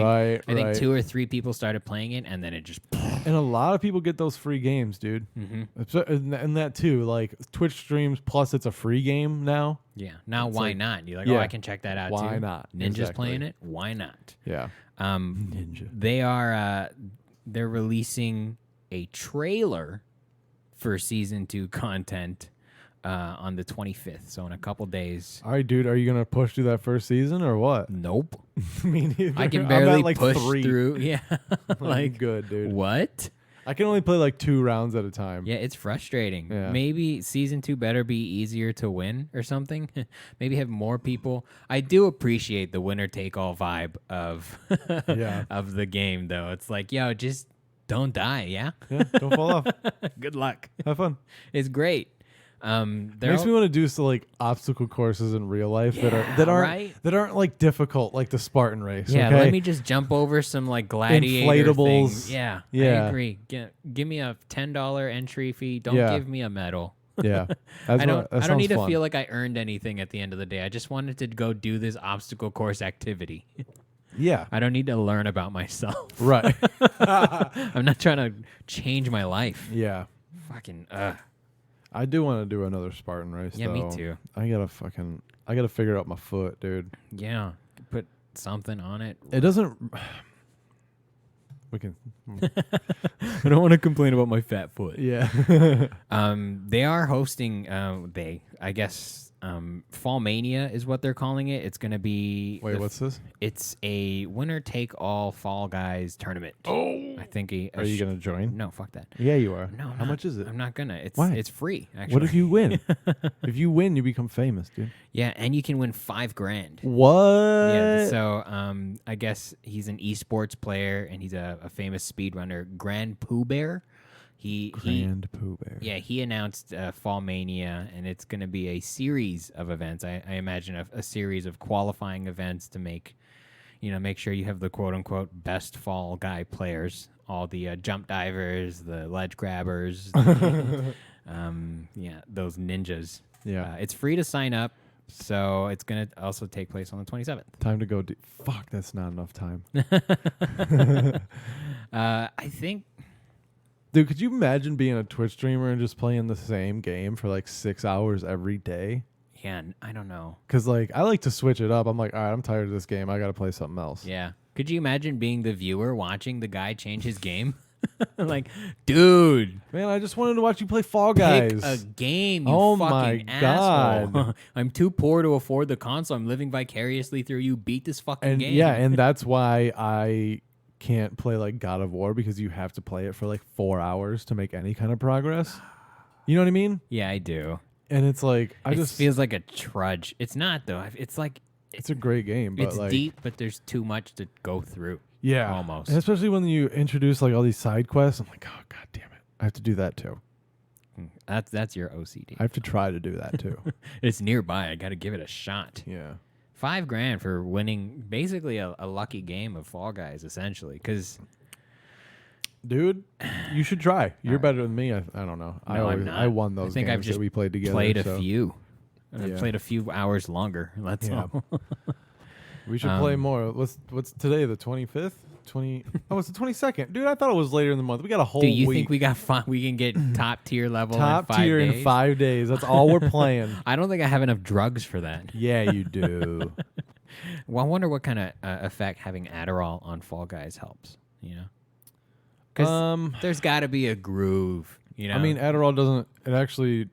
Right. 2 or 3 people started playing it, and then it just. And a lot of people get those free games, dude. And that too, like Twitch streams plus it's a free game now. Yeah. Now, why like- not? You're like, yeah. I can check that out too. Why not? Ninja's Exactly. playing it. Why not? Yeah. Ninja. They are. They're releasing a trailer for season 2 content on the 25th. So in a couple days. All right, dude. Are you gonna push through that first season or what? Nope. Me neither. I can I'm barely at, like, push 3. through. Yeah. Like good, dude. What? I can only play like 2 rounds at a time. Yeah, it's frustrating. Yeah. Maybe season 2 better be easier to win or something. Maybe have more people. I do appreciate the winner take all vibe of Yeah. of the game though. It's like, yo, just don't die, yeah? Yeah. Don't fall off. Good luck. Have fun. It's great. Makes me want to do some like obstacle courses in real life that aren't like difficult like the Spartan race. Yeah, okay? let me just jump over some like gladiator Inflatables. things. Yeah, I Yeah. agree. Give me a $10 entry fee. Don't Yeah. give me a medal. Yeah. I don't That need sounds to fun. feel like I earned anything at the end of the day. I just wanted to go do this obstacle course activity. Yeah. I don't need to learn about myself. Right. I'm not trying to change my life. Yeah. Fucking I do want to do another Spartan race. Yeah, me though. too. I gotta figure out my foot, dude. yeah. Put something on it. It doesn't. We can. I don't want to complain about my fat foot. Yeah. They are hosting. I guess. Fall Mania is what they're calling it. It's gonna be. Wait, what's this? It's a winner take all Fall Guys tournament. Oh, I think. Are you gonna join? No, fuck that. Yeah, you are. No, How much is it? I'm not gonna. Why? It's free. Actually. What if you win? If you win, you become famous, dude. Yeah, and you can win $5,000. What? Yeah, so I guess he's an esports player and he's a famous speedrunner, Grand Pooh Bear. Grand Pooh Bear. Yeah, he announced Fall Mania, and it's going to be a series of events. I imagine a series of qualifying events to make sure you have the quote unquote best Fall Guy players, all the jump divers, the ledge grabbers, those ninjas. Yeah. It's free to sign up. So it's going to also take place on the 27th. Time to go. Fuck, that's not enough time. I think. Dude, could you imagine being a Twitch streamer and just playing the same game for like 6 hours every day? Yeah, I don't know. Because like I like to switch it up. I'm like, all right, I'm tired of this game. I got to play something else. Yeah. Could you imagine being the viewer watching the guy change his game? Like, dude, Man, I just wanted to watch you play Fall Guys. pick a game, you Oh fucking my asshole. God. I'm too poor to afford the console. I'm living vicariously through you. Beat this fucking And game. yeah, and that's why I can't play like God of War, because you have to play it for like 4 hours to make any kind of progress. You know what I mean? Yeah, I do. And it's like It just feels like a trudge. It's not, though. It's like it's a great game, but it's like deep, but there's too much to go through. yeah, almost. And especially when you introduce like all these side quests, I'm like, oh god damn it, I have to do that too. That's your OCD. I have to try to do that too. It's nearby. I got to give it a shot. Yeah. $5,000 for winning basically a lucky game of Fall Guys, essentially. Because Dude, you should try. You're better than me. I don't know. I'm not. I won those I think games I've just that we played together. played a so few. I've Yeah. played a few hours longer. That's Yeah. all. We should play more. What's today? The 25th? Oh, it's the 22nd. Dude, I thought it was later in the month. We got a whole Do you week. think we got we can get top tier level top in 5 tier days? in 5 days? That's all we're playing. I don't think I have enough drugs for that. Yeah, you do. Well, I wonder what kind of effect having Adderall on Fall Guys helps. You know, because there's got to be a groove. You know, I mean, Adderall doesn't. It actually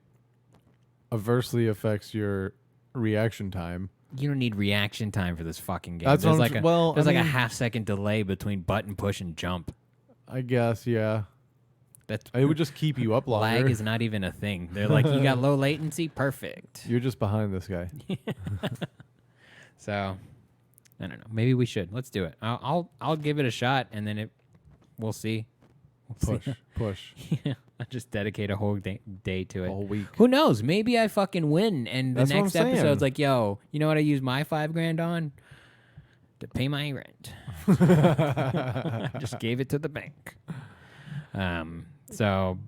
adversely affects your reaction time. You don't need reaction time for this fucking game. That's There's what like I a mean, half-second delay between button push and jump. I guess, yeah. That's It would just keep you up longer. lag is not even a thing. They're like, you got low latency, perfect. You're just behind this guy. So, I don't know. Maybe we should. Let's do it. I'll give it a shot, and then we'll see. We'll see. Push. Yeah, I'll just dedicate a whole day to it. All week. Who knows? Maybe I fucking win, and the That's what next I'm saying. episode's like, yo, you know what I use my $5,000 on? To pay my rent. Just gave it to the bank. So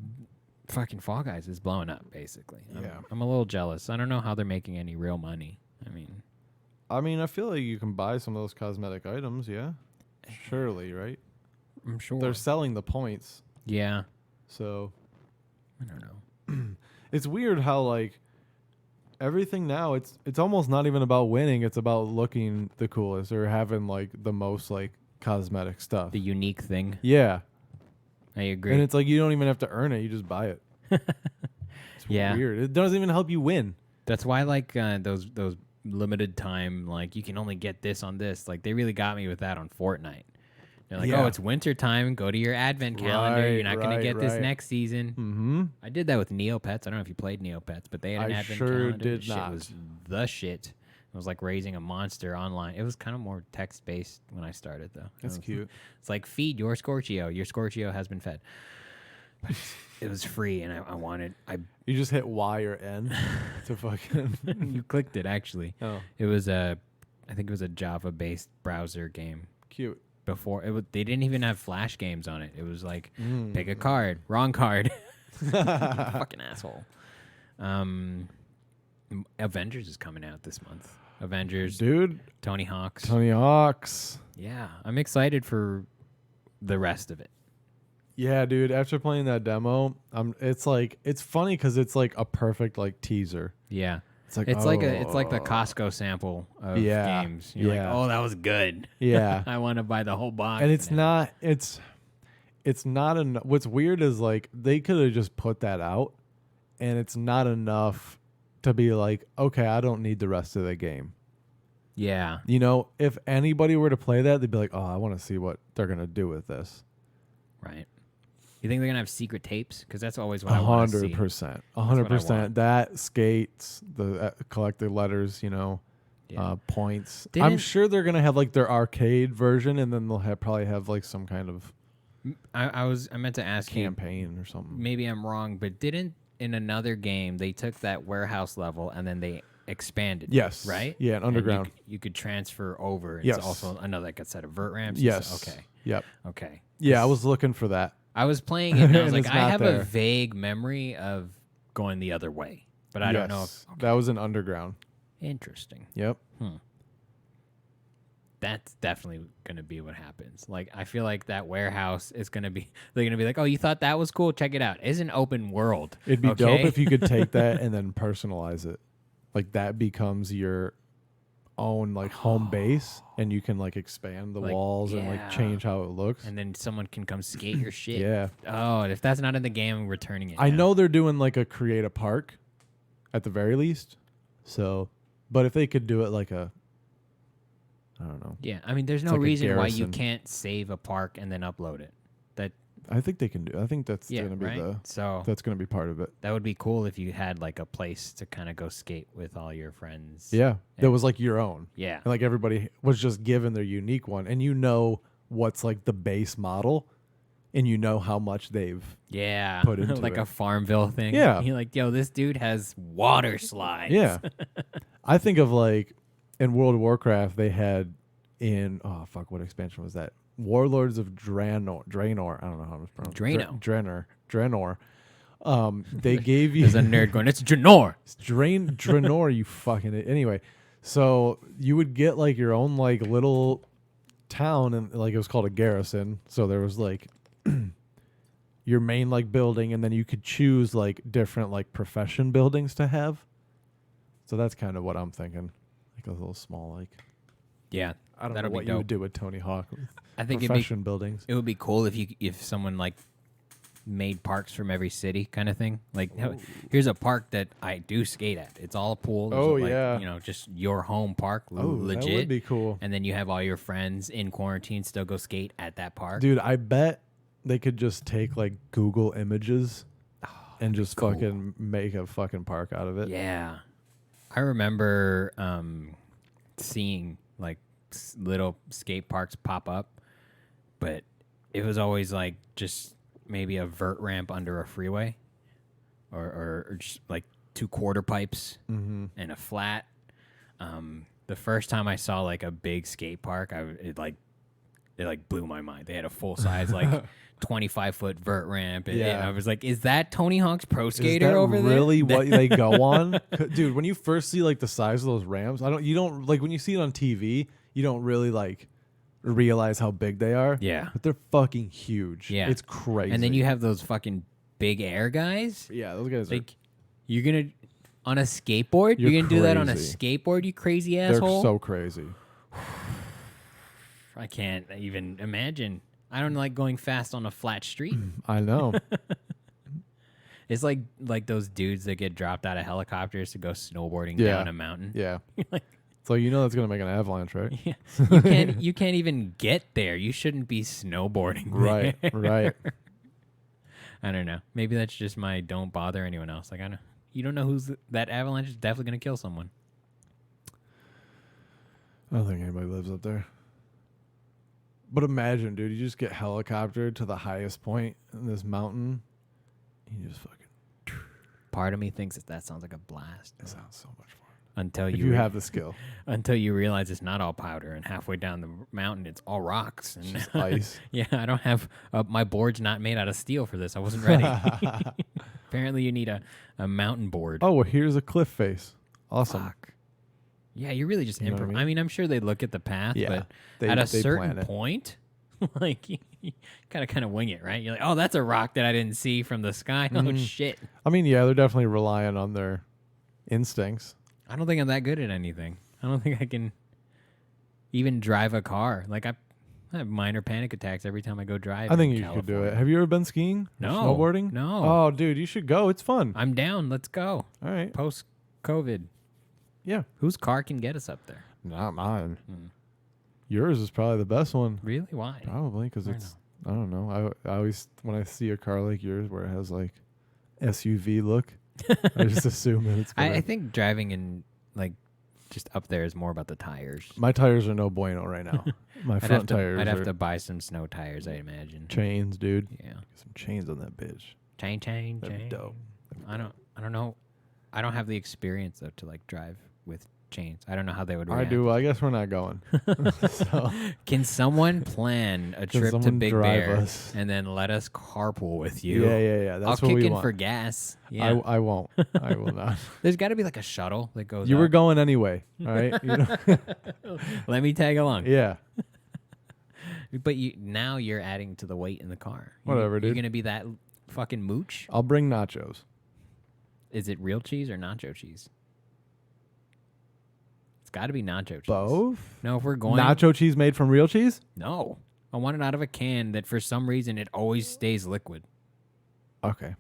fucking Fall Guys is blowing up, basically. I'm a little jealous. I don't know how they're making any real money. I mean, I feel like you can buy some of those cosmetic items, yeah? Surely, right? I'm sure. They're selling the points. Yeah. So I don't know. it's weird how like everything now it's almost not even about winning, it's about looking the coolest or having like the most like cosmetic stuff. The unique thing. Yeah. I agree. And it's like you don't even have to earn it, you just buy it. It's weird. It doesn't even help you win. That's why like those limited time, like you can only get this on this. Like they really got me with that on Fortnite. They're like, oh, it's winter time. Go to your advent calendar. You're not going to get this next season. Mm-hmm. I did that with Neopets. I don't know if you played Neopets, but they had an advent calendar. Did shit not. was the shit. It was like raising a monster online. It was kind of more text-based when I started, though. That's cute. It's like, feed your Scorchio. Your Scorchio has been fed. But it was free, and I wanted... You just hit Y or N to fucking... You clicked it, actually. Oh. It was I think it was a Java-based browser game. Cute. Before they didn't even have Flash games on it. It was like pick a card, wrong card. Fucking asshole. Avengers is coming out this month. Avengers, dude. Tony Hawk's. Tony Hawk's. Yeah, I'm excited for the rest of it. Yeah, dude. After playing that demo, it's funny because it's like a perfect like teaser. Yeah. It's like the Costco sample of games. You're like, oh, that was good. Yeah. I want to buy the whole box. And it's not enough. What's weird is like they could have just put that out and it's not enough to be like, okay, I don't need the rest of the game. Yeah. You know, if anybody were to play that, they'd be like, oh, I want to see what they're going to do with this. Right. You think they're gonna have secret tapes? Because that's always what I want to see. 100%. 100%. That skates, the collected letters, you know, points. I'm sure they're gonna have like their arcade version, and then they'll probably have like some kind of. I meant to ask campaign or something. Maybe I'm wrong, but didn't in another game they took that warehouse level and then they expanded? Yes. Right. Yeah, an underground. You could transfer over. Yes. It's also another like a set of vert ramps. Yes. Okay. Yep. Okay. Yeah, I was looking for that. I was playing it and I was like, I have there. a vague memory of going the other way, but I don't know if that was an underground. Interesting. Yep. That's definitely going to be what happens. Like, I feel like that warehouse is going to be, they're going to be like, oh, you thought that was cool? Check it out. It's an open world. It'd be dope if you could take that and then personalize it. Like that becomes your own like home base and you can like expand the walls and like change how it looks. And then someone can come skate your shit. Yeah. Oh, if that's not in the game, I'm returning it. I know they're doing like a create a park at the very least. So, but if they could do it like I don't know. Yeah. I mean, there's no reason why you can't save a park and then upload it. I think they can do. I think that's going to be that's going to be part of it. That would be cool if you had like a place to kind of go skate with all your friends. Yeah, that was like your own. Yeah, and like everybody was just given their unique one, and you know what's like the base model, and you know how much they've put into like it. a Farmville thing. Yeah, you're like, yo, this dude has water slides. Yeah, I think of like in World of Warcraft they had what expansion was that? Warlords of Draenor. I don't know how to pronounce it. Draenor. They gave you... There's a nerd going, it's Draenor. It's Draenor, you fucking... Anyway, so you would get like your own like little town, and like it was called a garrison. So there was like your main like building, and then you could choose like different like profession buildings to have. So that's kind of what I'm thinking. Like a little small like... Yeah. I don't know what you would do with Tony Hawk. I think profession buildings. It would be cool if someone like made parks from every city kind of thing. Like, Ooh. here's a park that I do skate at. It's all a pool. There's Oh, like, yeah. you know, just your home park, legit. That would be cool. And then you have all your friends in quarantine still go skate at that park. Dude, I bet they could just take like Google images and just cool. fucking make a fucking park out of it. Yeah. I remember seeing like little skate parks pop up, but it was always like just maybe a vert ramp under a freeway or just like 2 quarter pipes and a flat. The first time I saw like a big skate park, it blew my mind. They had a full size like 25-foot vert ramp, and I was like, "Is that Tony Hawk's Pro Skater over there?" Really, what they go on, dude? When you first see like the size of those ramps, you don't like when you see it on TV, you don't really like realize how big they are. Yeah, but they're fucking huge. Yeah, it's crazy. And then you have those fucking big air guys. Yeah, those guys like you're gonna on a skateboard. You're gonna do that on a skateboard, you crazy asshole. They're so crazy. I can't even imagine. I don't like going fast on a flat street. I know. It's like those dudes that get dropped out of helicopters to go snowboarding down a mountain. Yeah. Like, so you know that's gonna make an avalanche, right? Yeah. You can't even get there. You shouldn't be snowboarding. Right. There. Right. I don't know. Maybe that's just my don't bother anyone else. Like you don't know that avalanche is definitely gonna kill someone. I don't think anybody lives up there. But imagine, dude, you just get helicoptered to the highest point in this mountain. You just fucking. Part of me thinks that sounds like a blast. It sounds so much fun. Until if you have the skill. Until you realize it's not all powder, and halfway down the mountain, it's all rocks and just ice. Yeah, I don't have my board's not made out of steel for this. I wasn't ready. Apparently, you need a mountain board. Oh, well, here's a cliff face. Awesome. Fuck. Yeah, you really just what I mean, I'm sure they look at the path, but at a certain point, like you gotta kind of wing it, right? You're like, oh, that's a rock that I didn't see from the sky. Oh shit. I mean, yeah, they're definitely relying on their instincts. I don't think I'm that good at anything. I don't think I can even drive a car. Like I have minor panic attacks every time I go drive. I think you could do it. Have you ever been skiing? No. Snowboarding? No. Oh, dude, you should go. It's fun. I'm down. Let's go. All right. Post-COVID. Yeah. Whose car can get us up there? Not mine. Yours is probably the best one. Really? Why? Probably because it's, I don't know. I always, when I see a car like yours where it has like SUV look, I just assume that it's I think driving in like just up there is more about the tires. My tires are no bueno right now. My front tires I'd have to buy some snow tires, I imagine. Chains, dude. Yeah. Get some chains on that bitch. Chain. That'd be dope. I don't know. I don't have the experience though to like drive with chains. I don't know how they would react. I do. Well, I guess we're not going. So. Can someone plan a trip to Big Bear and then let us carpool with you? Yeah. That's I'll what kick in want. for gas. Yeah. I won't. I will not. There's got to be like a shuttle that goes. You up. were going anyway, all right? You know? Let me tag along. Yeah. But now you're adding to the weight in the car. Whatever, dude. You're gonna be that fucking mooch. I'll bring nachos. Is it real cheese or nacho cheese? It's got to be nacho cheese. Both? No, if we're going nacho cheese made from real cheese? No, I want it out of a can that for some reason it always stays liquid. Okay.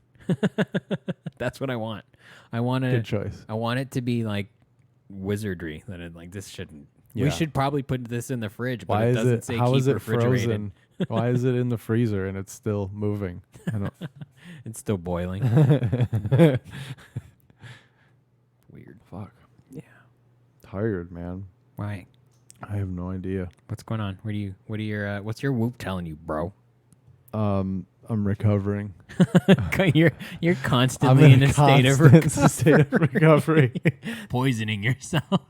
That's what I want. I want it. Good choice. I want it to be like wizardry. That it like this shouldn't. Yeah. We should probably put this in the fridge, but Why it is doesn't it? say How keep is it refrigerated. frozen? Why is it in the freezer and it's still moving? I don't. It's still boiling. Weird. Fuck. Yeah. Tired, man. Why? I have no idea. What's going on? What's your whoop telling you, bro? I'm recovering. You're constantly in a state of recovery. Poisoning yourself.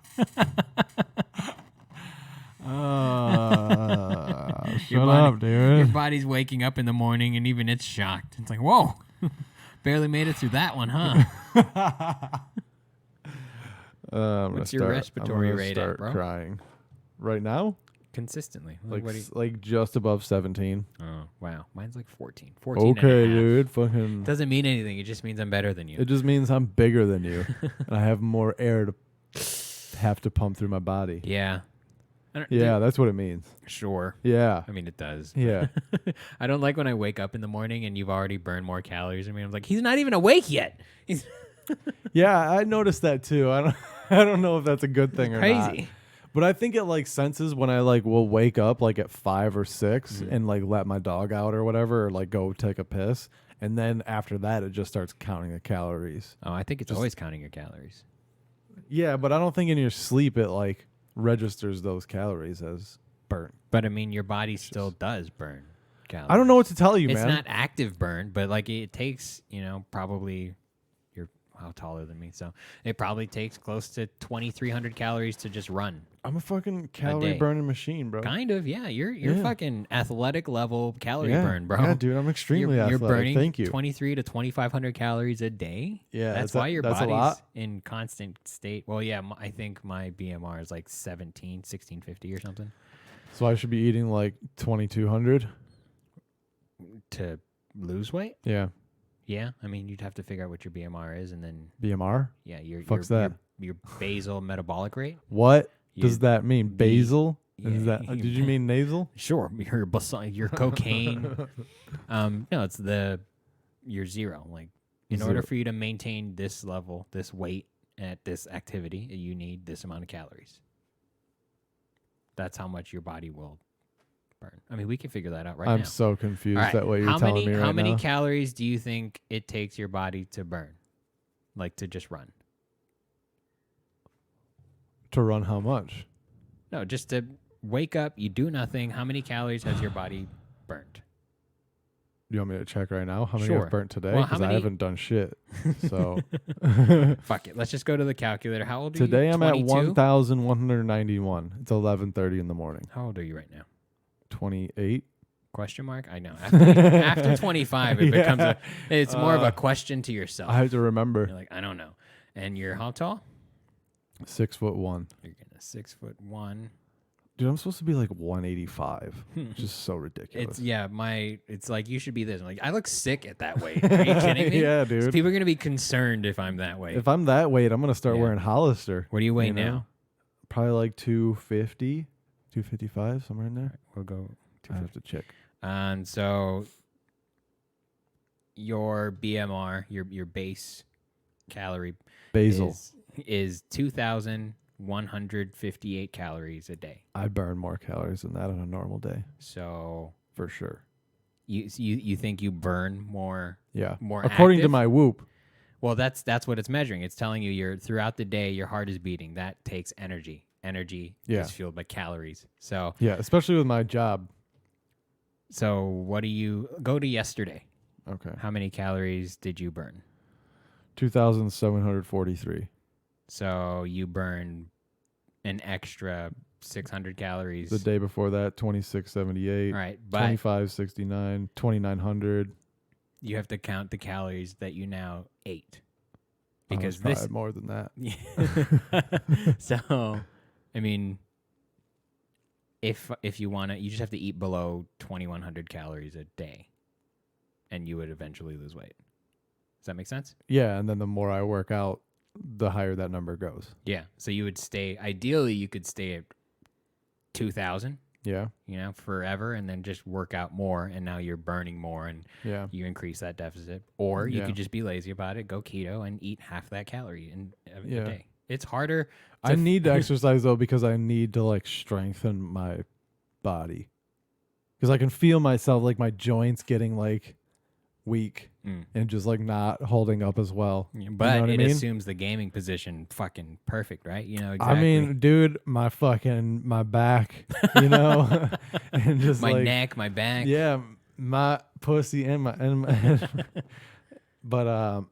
Shut up, dude. Your body's waking up in the morning and even it's shocked. It's like, whoa, barely made it through that one, huh? What's your respiratory rate at, bro? Crying. Right now? Consistently. Like just above 17. Oh, wow. Mine's like 14. 14 Okay, and a half. dude. Fucking. Doesn't mean anything. It just means I'm better than you. It just means I'm bigger than you. And I have more air to have to pump through my body. Yeah. Yeah, that's what it means. Sure. Yeah. I mean, it does. Yeah. I don't like when I wake up in the morning and you've already burned more calories. I mean, I'm like, he's not even awake yet. He's Yeah, I noticed that too. I don't I don't know if that's a good thing or not. crazy. But I think it like senses when I like will wake up like at 5 or 6 and like let my dog out or whatever, or like go take a piss. And then after that, it just starts counting the calories. Oh, I think it's always counting your calories. Yeah, but I don't think in your sleep it like registers those calories as burnt. But I mean, your body still does burn calories. I don't know what to tell you, It's man. not active burn, but like it takes, probably you're taller than me, so it probably takes close to 2,300 calories to just run. I'm a fucking calorie burning machine, bro. Kind of, yeah. You're fucking athletic level calorie burn, bro. Yeah, dude, I'm extremely You're athletic. burning Thank you. 23 to 2,500 calories a day. Yeah, that's why your that's a body's lot. in constant state. Well, yeah, I think my BMR is like 1650 or something. So I should be eating like 2,200 to lose weight. Yeah. Yeah, I mean, you'd have to figure out what your BMR is, and then BMR? yeah, Fuck's that? Your basal metabolic rate. What You- does that mean? Basil? Is yeah, that? Did you mean nasal? Sure, your cocaine. No, it's your zero. Like in order Zero. for you to maintain this level, this weight at this activity, you need this amount of calories. That's how much your body will burn. I mean, we can figure that out right now. I'm so confused All right, at what you're telling me right now. How many calories do you think it takes your body to burn? Like to just run? To run how much? No, just to wake up, you do nothing. How many calories has your body burnt? You want me to check right now? How many Sure. I've burnt today? Well, how Because I many- haven't done shit. So Fuck it. Let's just go to the calculator. How old are today you? I'm at 22? 1,191. It's 11:30 in the morning. How old are you right now? 28. Question mark? I know. After 25, it becomes it's more of a question to yourself. I have to remember. You're like, I don't know. And you're how tall? 6'1". You're gonna 6'1". Dude, I'm supposed to be like 185. Which is so ridiculous. It's like you should be this. I'm like, I look sick at that weight. Are you kidding me? Yeah, dude. People are gonna be concerned if I'm that weight. If I'm that weight, I'm gonna start Yeah. wearing Hollister. What do you weigh you know? now? Probably like 250, 255, somewhere in there. We'll go. I have to check. And so your BMR, your base calorie Basil. is 2,158 calories a day. I burn more calories than that on a normal day, So for sure. you think you burn more? Yeah. More According to active? my Whoop. Well, that's what it's measuring. It's telling you throughout the day your heart is beating. That takes energy. Energy is fueled by calories. So Yeah, especially with my job. what do you go to yesterday? Okay. How many calories did you burn? 2,743. So you burn an extra 600 calories. The day before that, 2,678. Right, but 2,569, 2,900. you have to count the calories that you now ate. Oh, Because it's probably more than that. So, I mean, if you want to, you just have to eat below 2,100 calories a day, and you would eventually lose weight. Does that make sense? Yeah, and then the more I work out, the higher that number goes. Yeah. So you would ideally, you could stay at 2,000, Yeah. forever, and then just work out more, and now you're burning more, and Yeah. you increase that deficit. Or you Yeah. could just be lazy about it, go keto, and eat half that calorie in a Yeah. day. It's harder. I need to exercise though because I need to like strengthen my body. Because I can feel myself like my joints getting like weak and just like not holding up as well. But you know what it I mean? assumes the gaming position fucking perfect, right? Exactly. I mean, dude, my back, and just my like, neck, my back. yeah, my pussy and my but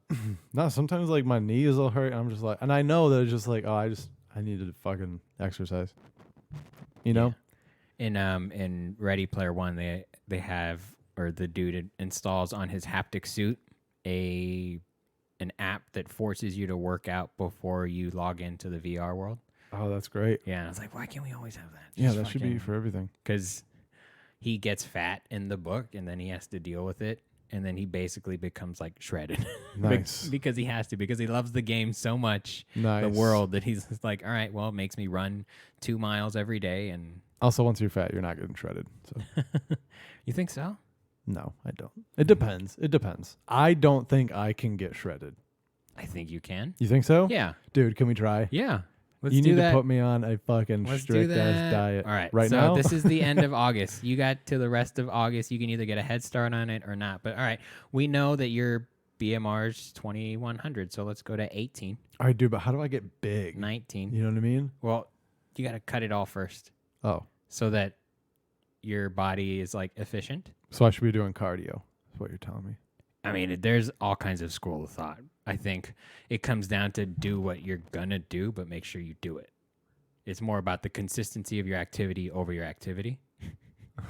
no, sometimes like my knees will hurt. And I'm just like, and I know that it's just like, I need to fucking exercise. You know? In Ready Player One, they have, or the dude installs on his haptic suit an app that forces you to work out before you log into the VR world. Oh, that's great. Yeah, and I was like, why can't we always have that? Yeah, that should be for everything. Because he gets fat in the book, and then he has to deal with it and then he basically becomes like shredded. Nice. Because he has to, because he loves the game so much, Nice. the world, that he's just like, all right, well, it makes me run 2 miles every day. And Also, once you're fat, you're not getting shredded. So you think so? no, I don't. It depends. It depends. I don't think I can get shredded. I think you can. You think so? Yeah. Dude, can we try? Yeah. Let's You do need that. to put me on a fucking Let's do strict ass that. diet. All right. Right so now? this is the end of August. You got to the rest of August. You can either get a head start on it or not. But all right, we know that your BMR's 2100. So let's go to 18, All right, dude, but how do I get big? 19. You know what I mean? Well, you got to cut it all first Oh, so that your body is like efficient. so I should be doing cardio. That's what you're telling me. I mean, there's all kinds of school of thought. I think it comes down to do what you're going to do, but make sure you do it. It's more about the consistency of your activity over your activity.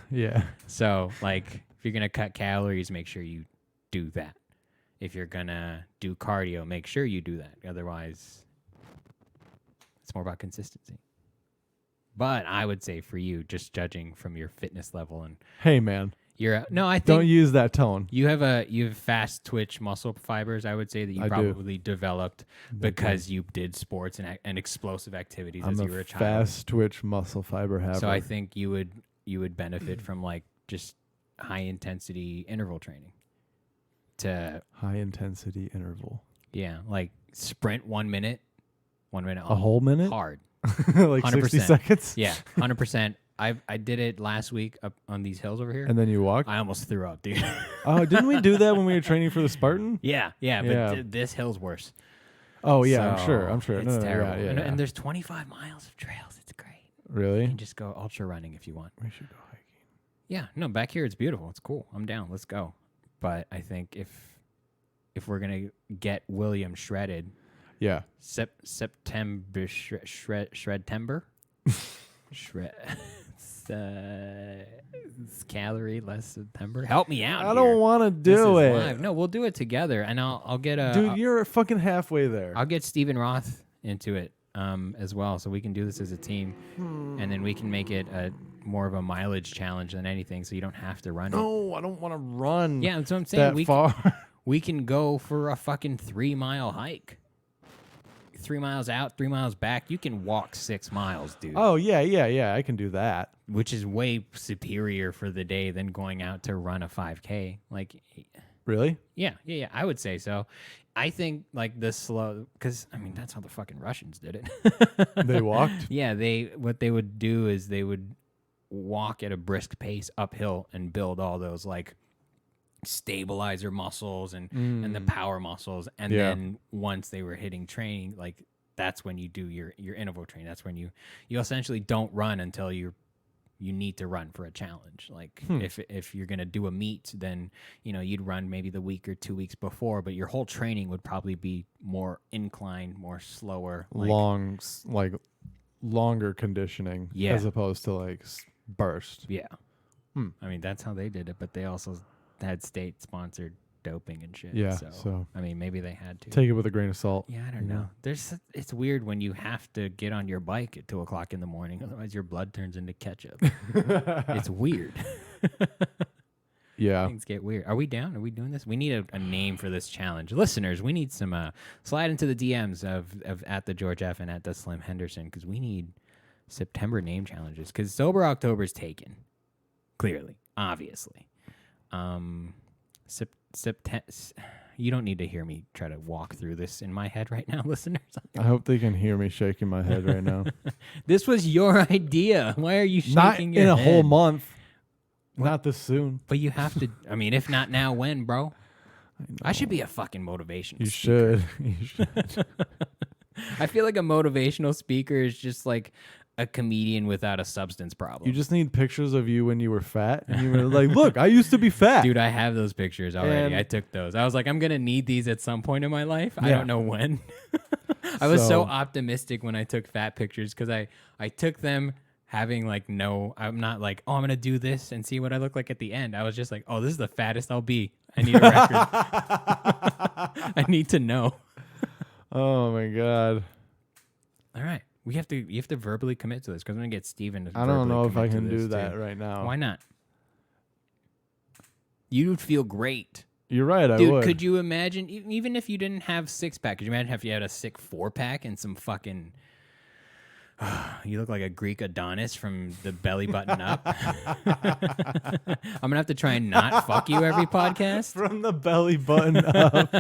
Yeah. So, like, if you're going to cut calories, make sure you do that. If you're going to do cardio, make sure you do that. Otherwise, it's more about consistency. But I would say for you, just judging from your fitness level and Hey, man, no, I think don't use that tone. you have fast twitch muscle fibers. I would say that you I do. probably developed because you did sports and explosive activities as I'm you were a a child. fast twitch muscle fiber haver. So I think you would benefit from like just high intensity interval training. To high intensity interval. yeah, like sprint 1 minute, 1 minute. A whole minute? hard. Like 60 100%. seconds? Yeah, 100%. I did it last week up on these hills over here. And then you walk? I almost threw up, dude. Oh, didn't we do that when we were training for the Spartan? yeah, Yeah. but this hill's worse. Oh, yeah, So, I'm sure. It's No, terrible. yeah, And there's 25 miles of trails. It's great. You Really? can just go ultra running if you want. We should go hiking. Yeah, no, back here it's beautiful. It's cool. I'm down. Let's go. But I think if we're gonna get William shredded, Yeah. September Shredtember, shred. It's calorie less September. Help me out. I don't want to This do is it. live. No, we'll do it together, and I'll get a Dude, you're fucking halfway there. I'll get Stephen Roth into it as well, so we can do this as a team, and then we can make it more of a mileage challenge than anything, so you don't have to run it. No, I don't want to run Yeah, that's what I'm saying. that far. We can go for a fucking 3 mile hike. 3 miles out, 3 miles back. You can walk 6 miles, dude. Oh, yeah. I can do that. Which is way superior for the day than going out to run a 5K. Like, Really? yeah. I would say so. I think like the slow, because I mean that's how the fucking Russians did it. They walked? Yeah, what they would do is they would walk at a brisk pace uphill and build all those like stabilizer muscles and the power muscles, and then once they were hitting training, like that's when you do your interval training. That's when you essentially don't run until you need to run for a challenge. Like if you're gonna do a meet, then you'd run maybe the week or 2 weeks before, but your whole training would probably be more inclined, more slower, like, longer conditioning as opposed to like burst. yeah. I mean that's how they did it, but they also had state sponsored doping and shit. Yeah, So, so I mean maybe they had to. take it with a grain of salt. Yeah, I don't know. It's weird when you have to get on your bike at 2:00 in the morning, otherwise your blood turns into ketchup. It's weird. Yeah. Things get weird. Are we down? Are we doing this? We need a name for this challenge. Listeners, we need some slide into the DMs of at the George F and at the Slim Henderson, because we need September name challenges, because Sober October's taken. Clearly. Obviously. You don't need to hear me try to walk through this in my head right now, listeners. I hope they can hear me shaking my head right now. This was your idea. Why are you shaking Not your in a head? whole month. What? Not this soon. But you have to. I mean, if not now, when, bro? I should be a fucking motivational You speaker. should. You should. I feel like a motivational speaker is just like a comedian without a substance problem. You just need pictures of you when you were fat, and you were like, "Look, I used to be fat." Dude, I have those pictures already. And- I took those. I was like, I'm going to need these at some point in my life. I Yeah. don't know when. I was so So- optimistic when I took fat pictures, because I took them having like I'm not like, oh, I'm going to do this and see what I look like at the end. I was just like, oh, this is the fattest I'll be. I need a record. I need to know. Oh my god. All right. You have to verbally commit to this, because I'm going to get Steven to I don't verbally know if I commit to can do this, that too. right now. Why not? You would feel great. You're right, I Dude, would. could you imagine, even if you didn't have 6-pack, could you imagine if you had a sick 4-pack and some fucking, you look like a Greek Adonis from the belly button up. I'm going to have to try and not fuck you every podcast. From the belly button up.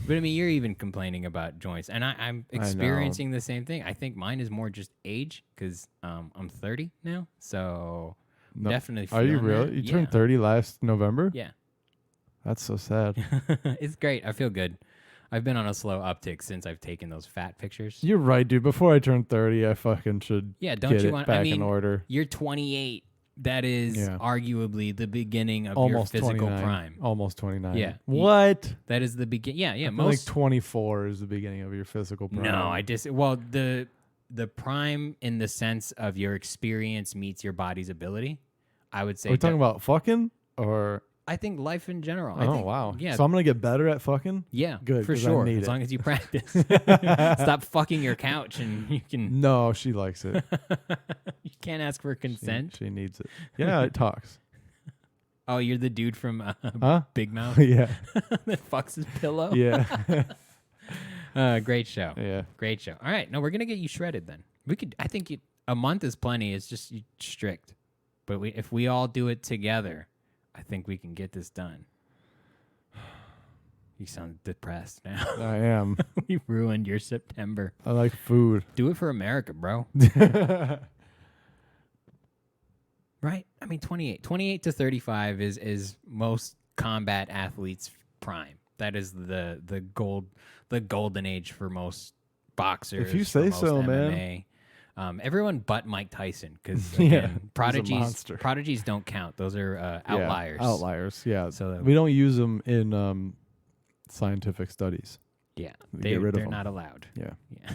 But I mean, you're even complaining about joints, and I'm experiencing the same thing. I think mine is more just age because I'm 30 now, so No. definitely. Are you feeling really? that. You Yeah. turned 30 last November? Yeah, That's so sad. it's great. I feel good. I've been on a slow uptick since I've taken those fat pictures. You're right, dude. Before I turn 30, I fucking should Yeah, don't get you it want? back I mean, in order. you're 28. That is Yeah. arguably the beginning of Almost your physical 29. prime. Almost 29. Yeah. What? That is the begin. Yeah, I feel most like 24 is the beginning of your physical prime. No, well the prime in the sense of your experience meets your body's ability. I would say. Are we talking about fucking or? I think life in general. I Oh, think, wow. Yeah. So I'm going to get better at fucking? Yeah. Good, For 'cause I sure. need As it. long as you practice. Stop fucking your couch and you can. No, she likes it. You can't ask for consent. She needs it. Yeah, it talks. Oh, you're the dude from Huh? Big Mouth Yeah. that fucks his pillow. Yeah. Great show. Yeah. Great show. All right. No, we're gonna get you shredded then. We could. I think a month is plenty. It's just strict, but if we all do it together, I think we can get this done. You sound depressed now. I am. We ruined your September. I like food. Do it for America, bro. Right? I mean, 28 to 35 is most combat athletes' prime. That is the golden age for most boxers. If you for say most so, MMA. Everyone but Mike Tyson, because Yeah, prodigies don't count. Those are outliers. Yeah, outliers. Yeah. So We don't use them in scientific studies. Yeah, We get rid of they're them. not allowed. Yeah. Yeah,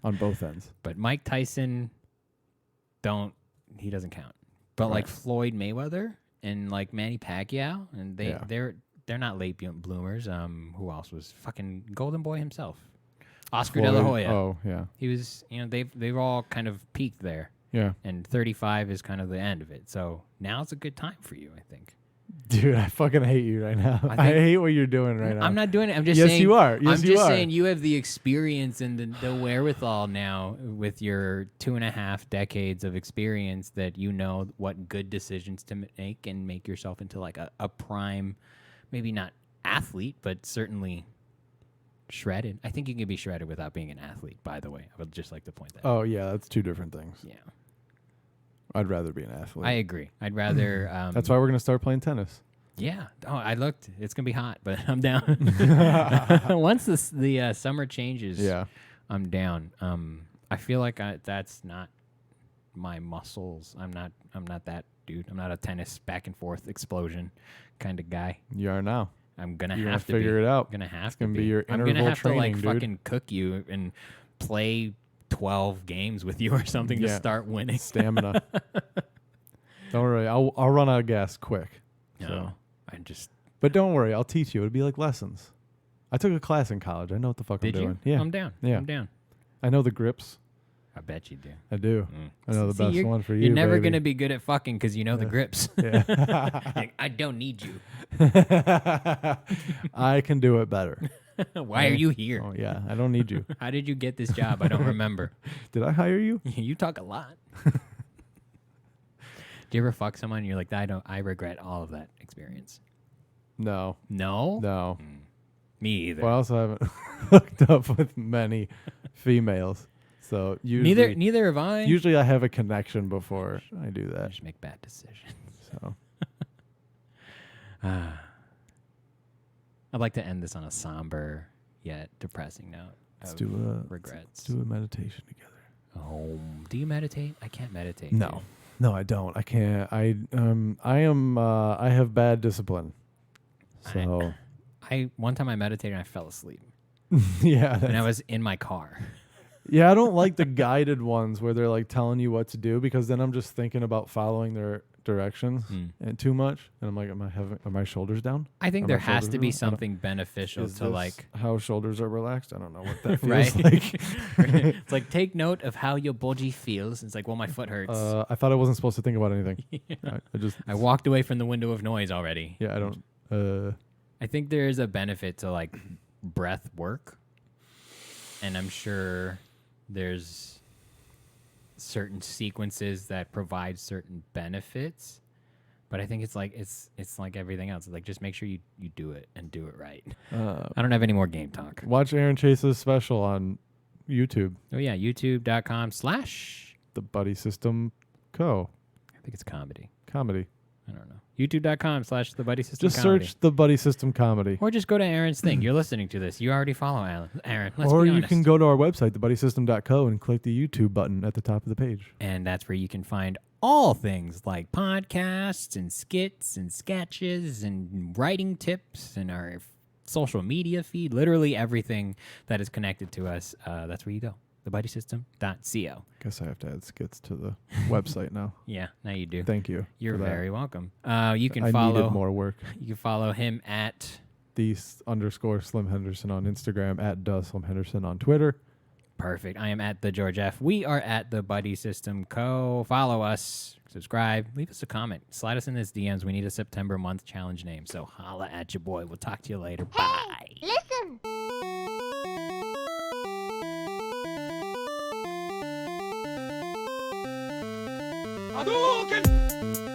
On both ends. but Mike Tyson he doesn't count. But like Right. Floyd Mayweather and like Manny Pacquiao, and Yeah. they're not late bloomers. Who else was fucking Golden Boy himself? Oscar Floyd- De La Hoya. Oh, yeah. He was, they've all kind of peaked there, Yeah. and 35 is kind of the end of it. So now's a good time for you, I think. Dude, I fucking hate you right now. I I think- hate what you're doing right now. I'm not doing it. I'm just Yes, saying. you are. Yes, I'm you just are. saying you have the experience and the wherewithal now with your 2.5 decades of experience that you know what good decisions to make and make yourself into like a prime, maybe not athlete, but certainly shredded. I think you can be shredded without being an athlete, by the way. I would just like to point that out. Oh, yeah. That's two different things. Yeah. I'd rather be an athlete. I agree. I'd rather. That's why we're going to start playing tennis. Yeah. Oh, I looked. It's gonna be hot, but I'm down. Once the summer changes, Yeah. I'm down. I feel like that's not my muscles. I'm not that dude. I'm not a tennis back and forth explosion kind of guy. You are now. I'm gonna You're have gonna to figure it out. I'm gonna have It's to gonna be your I'm gonna interval have to like training, dude. fucking cook you and play 12 games with you or something to Yeah. start winning. Stamina. Don't worry. I'll run out of gas quick. No, So. I just But don't worry. I'll teach you. It'll be like lessons. I took a class in college. I know what the fuck did I'm you? doing. Yeah. I'm down. Yeah. I'm down. I know the grips. I bet you do. I do. Mm. I know the See, best you're- one for you. You're never baby. gonna be good at fucking because you know the grips. Yeah. Like, I don't need you. I can do it better. Why are you here? Oh yeah, I don't need you. How did you get this job? I don't remember. Did I hire you? You talk a lot. Do you ever fuck someone and you're like, I regret all of that experience? No. No? No. Me either. Well, I also haven't hooked up with many females. So usually, neither have I. usually I have a connection before I do I that. just make bad decisions. So I'd like to end this on a somber yet depressing note. let's of do a regrets. Let's do a meditation together. Oh, do you meditate? I can't meditate. No. dude. No, I don't. I can't. I have bad discipline. So One time I meditated and I fell asleep. yeah. And I was in my car. Yeah, I don't like the guided ones where they're like telling you what to do because then I'm just thinking about following their directions and too much, and I'm like, are my shoulders down? I think Are there my has shoulders to be down? something beneficial Is to this like how shoulders are relaxed? I don't know what that feels right. like. It's like take note of how your body feels. It's like, well, my foot hurts. I thought I wasn't supposed to think about anything. I just I walked away from the window of noise already. I don't. I think there is a benefit to like breath work, and I'm sure there's certain sequences that provide certain benefits. But I think it's like everything else. It's like just make sure you do it and do it right. I don't have any more game talk. Watch Aaron Chase's special on YouTube. Oh yeah, youtube.com/ The Buddy System Co. I think it's comedy. Comedy. I don't know. youtube.com/ the Buddy System Just comedy. search The Buddy System Comedy. Or just go to Aaron's thing. You're listening to this. You already follow Aaron. Let's Or be you honest. can go to our website, thebuddy.system.co, and click the YouTube button at the top of the page. And that's where you can find all things like podcasts and skits and sketches and writing tips and our social media feed. Literally everything that is connected to us. That's where you go. TheBuddySystem.co. Guess I have to add skits to the website now. Yeah, now you do. Thank you. You're for that. very welcome. You can I follow. needed more work. You can follow him at _Slim Henderson on Instagram, at Slim Henderson on Twitter. Perfect. I am at the George F. We are at the Buddy System Co. Follow us, subscribe, leave us a comment, slide us in this DMs. We need a September month challenge name. So holla at your boy. We'll talk to you later. Bye. Listen. Hadouken!